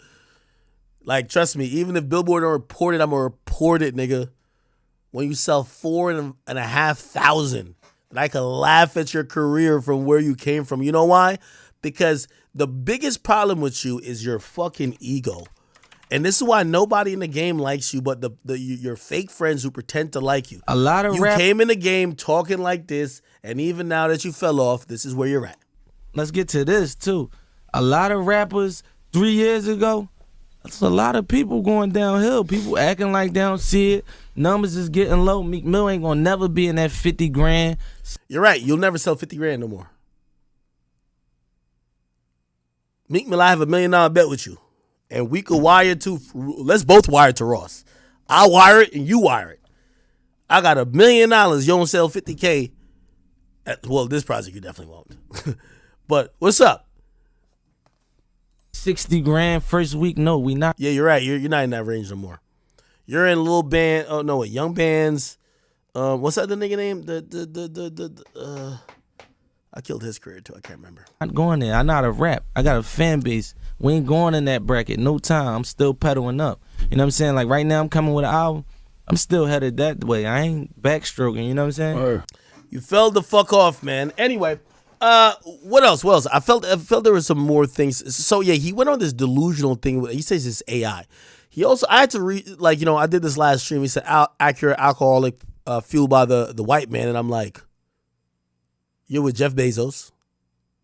Like, trust me, even if Billboard don't report it, I'm going to report it, nigga. When you sell 4,500, and I can laugh at your career from where you came from. You know why? Because the biggest problem with you is your fucking ego. And this is why nobody in the game likes you but your fake friends who pretend to like you. A lot of you came in the game talking like this, and even now that you fell off, this is where you're at. Let's get to this, too. A lot of rappers 3 years ago, that's a lot of people going downhill. People acting like they don't see it. Numbers is getting low. Meek Mill ain't gonna never be in that 50 grand. You're right. You'll never sell 50 grand no more. Meek Mill, I have $1 million bet with you. And we could wire to, let's both wire to Ross. I'll wire it and you wire it. I got $1 million. You don't sell 50K. Well, this project you definitely won't. But what's up? 60 grand first week. No, we not. Yeah, you're right. You're not in that range no more. You're in a little band. Oh no, young bands. What's that the nigga name? I killed his career too. I can't remember. I'm not going there. I'm not a rap. I got a fan base. We ain't going in that bracket. No time. I'm still pedaling up. You know what I'm saying? Like right now, I'm coming with an album. I'm still headed that way. I ain't backstroking. You know what I'm saying? You fell the fuck off, man. Anyway, what else? What else? I felt there were some more things. So yeah, he went on this delusional thing. He says it's AI. He also, I had to read, like, you know, I did this last stream. He said accurate alcoholic fueled by the white man, and I'm like, you're with Jeff Bezos,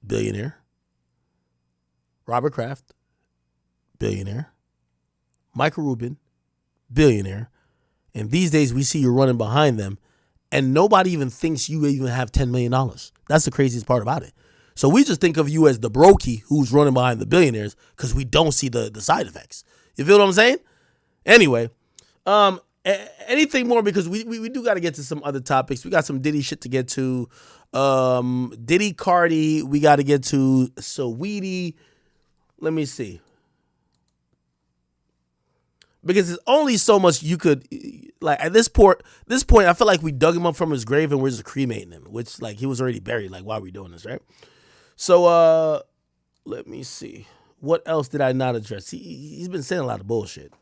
billionaire. Robert Kraft, billionaire. Michael Rubin, billionaire. And these days we see you running behind them, and nobody even thinks you even have $10 million. That's the craziest part about it. So we just think of you as the brokey who's running behind the billionaires because we don't see the side effects. You feel what I'm saying? Anyway, anything more, because we do got to get to some other topics. We got some Diddy shit to get to. Diddy, Cardi, we got to get to. Saweetie. Let me see. Because there's only so much you could, like, at this point, I feel like we dug him up from his grave and we're just cremating him, which, like, he was already buried. Like, why are we doing this, right? So, let me see. What else did I not address? He's been saying a lot of bullshit.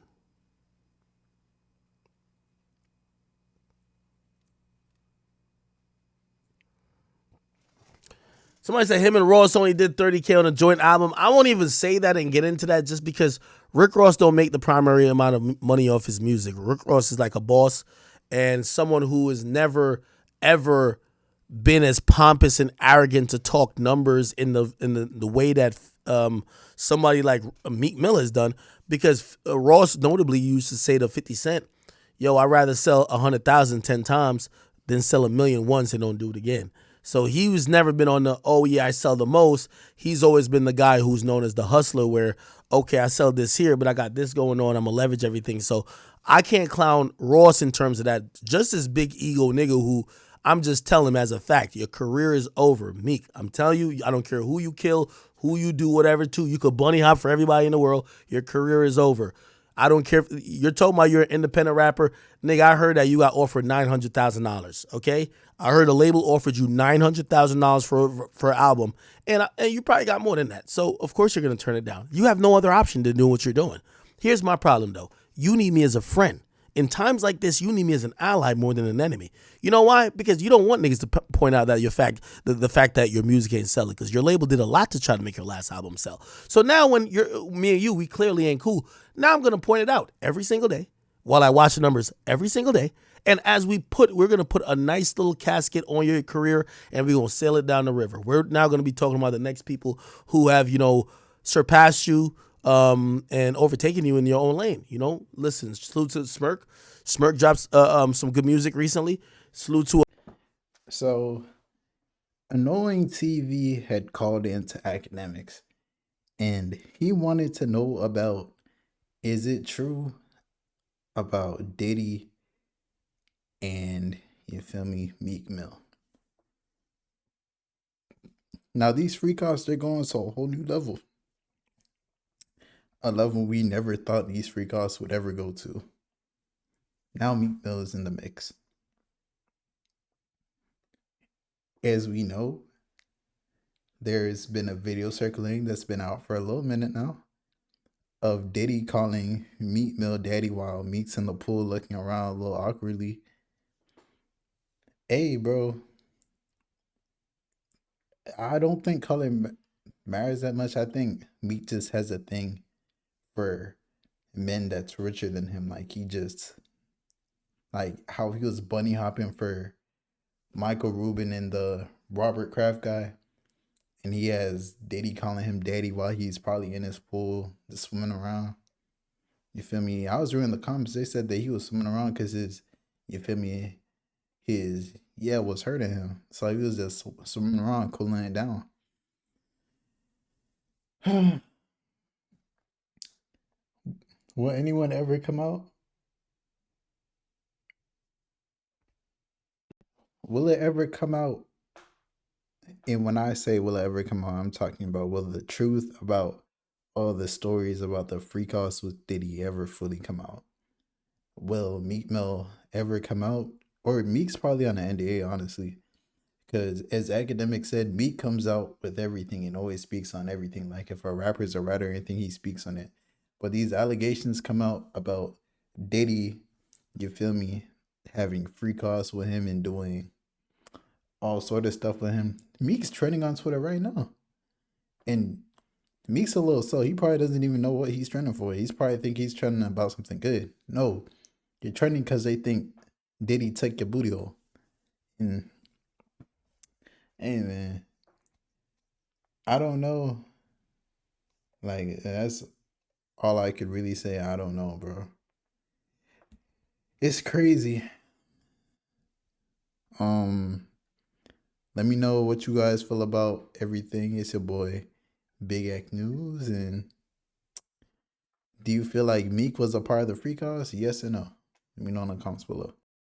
Somebody said him and Ross only did 30K on a joint album. I won't even say that and get into that just because Rick Ross don't make the primary amount of money off his music. Rick Ross is like a boss and someone who has never, ever been as pompous and arrogant to talk numbers in the way that somebody like Meek Mill has done, because Ross notably used to say to 50 Cent, yo, I'd rather sell 100,000 10 times than sell 1 million once and don't do it again. So he was never been on the, oh yeah, I sell the most. He's always been the guy who's known as the hustler where, okay, I sell this here, but I got this going on. I'm going to leverage everything. So I can't clown Ross in terms of that. Just this big ego nigga who I'm just telling him as a fact, your career is over. Meek, I'm telling you, I don't care who you kill, who you do whatever to. You could bunny hop for everybody in the world. Your career is over. I don't care if you're talking about you're an independent rapper. Nigga, I heard that you got offered $900,000, okay? I heard a label offered you $900,000 for an album, and you probably got more than that. So, of course, you're going to turn it down. You have no other option to do what you're doing. Here's my problem, though. You need me as a friend. In times like this, you need me as an ally more than an enemy. You know why? Because you don't want niggas to point out that the fact that your music ain't selling, because your label did a lot to try to make your last album sell. So now when me and you, we clearly ain't cool. Now I'm going to point it out every single day while I watch the numbers every single day. And as we're going to put a nice little casket on your career and we're going to sail it down the river. We're now going to be talking about the next people who have, surpassed you, and overtaking you in your own lane. Listen, salute to Smirk. Smirk drops some good music recently. Salute to So, Annoying TV had called into Akademiks, and he wanted to know about, is it true about Diddy and, Meek Mill? Now, these freakouts, they're going to a whole new level. A level we never thought these freakouts would ever go to. Now Meek Mill is in the mix. As we know, there's been a video circulating that's been out for a little minute now of Diddy calling Meek Mill daddy while Meek's in the pool looking around a little awkwardly. Hey, bro. I don't think color matters that much. I think Meek just has a thing for men that's richer than him. Like, he just, like how he was bunny hopping for Michael Rubin and the Robert Kraft guy, and he has Diddy calling him daddy while he's probably in his pool just swimming around. You feel me? I was reading the comments. They said that he was swimming around because his was hurting him. So he was just swimming around, cooling it down. Will anyone ever come out? Will it ever come out? And when I say will it ever come out, I'm talking about will the truth about all the stories about the freak-offs with Diddy ever fully come out? Will Meek Mill ever come out? Or Meek's probably on the NDA, honestly. Because as Akademiks said, Meek comes out with everything and always speaks on everything. Like if a rapper's a writer or anything, he speaks on it. But these allegations come out about Diddy, having freak-offs with him and doing all sort of stuff with him. Meek's trending on Twitter right now. And Meek's a little slow. He probably doesn't even know what he's trending for. He's probably think he's trending about something good. No, you're trending because they think Diddy took your booty hole. And hey, man, I don't know. Like, that's all I could really say. I don't know, bro. It's crazy. Let me know what you guys feel about everything. It's your boy, Big Act News. And do you feel like Meek was a part of the freak house? Yes or no? Let me know in the comments below.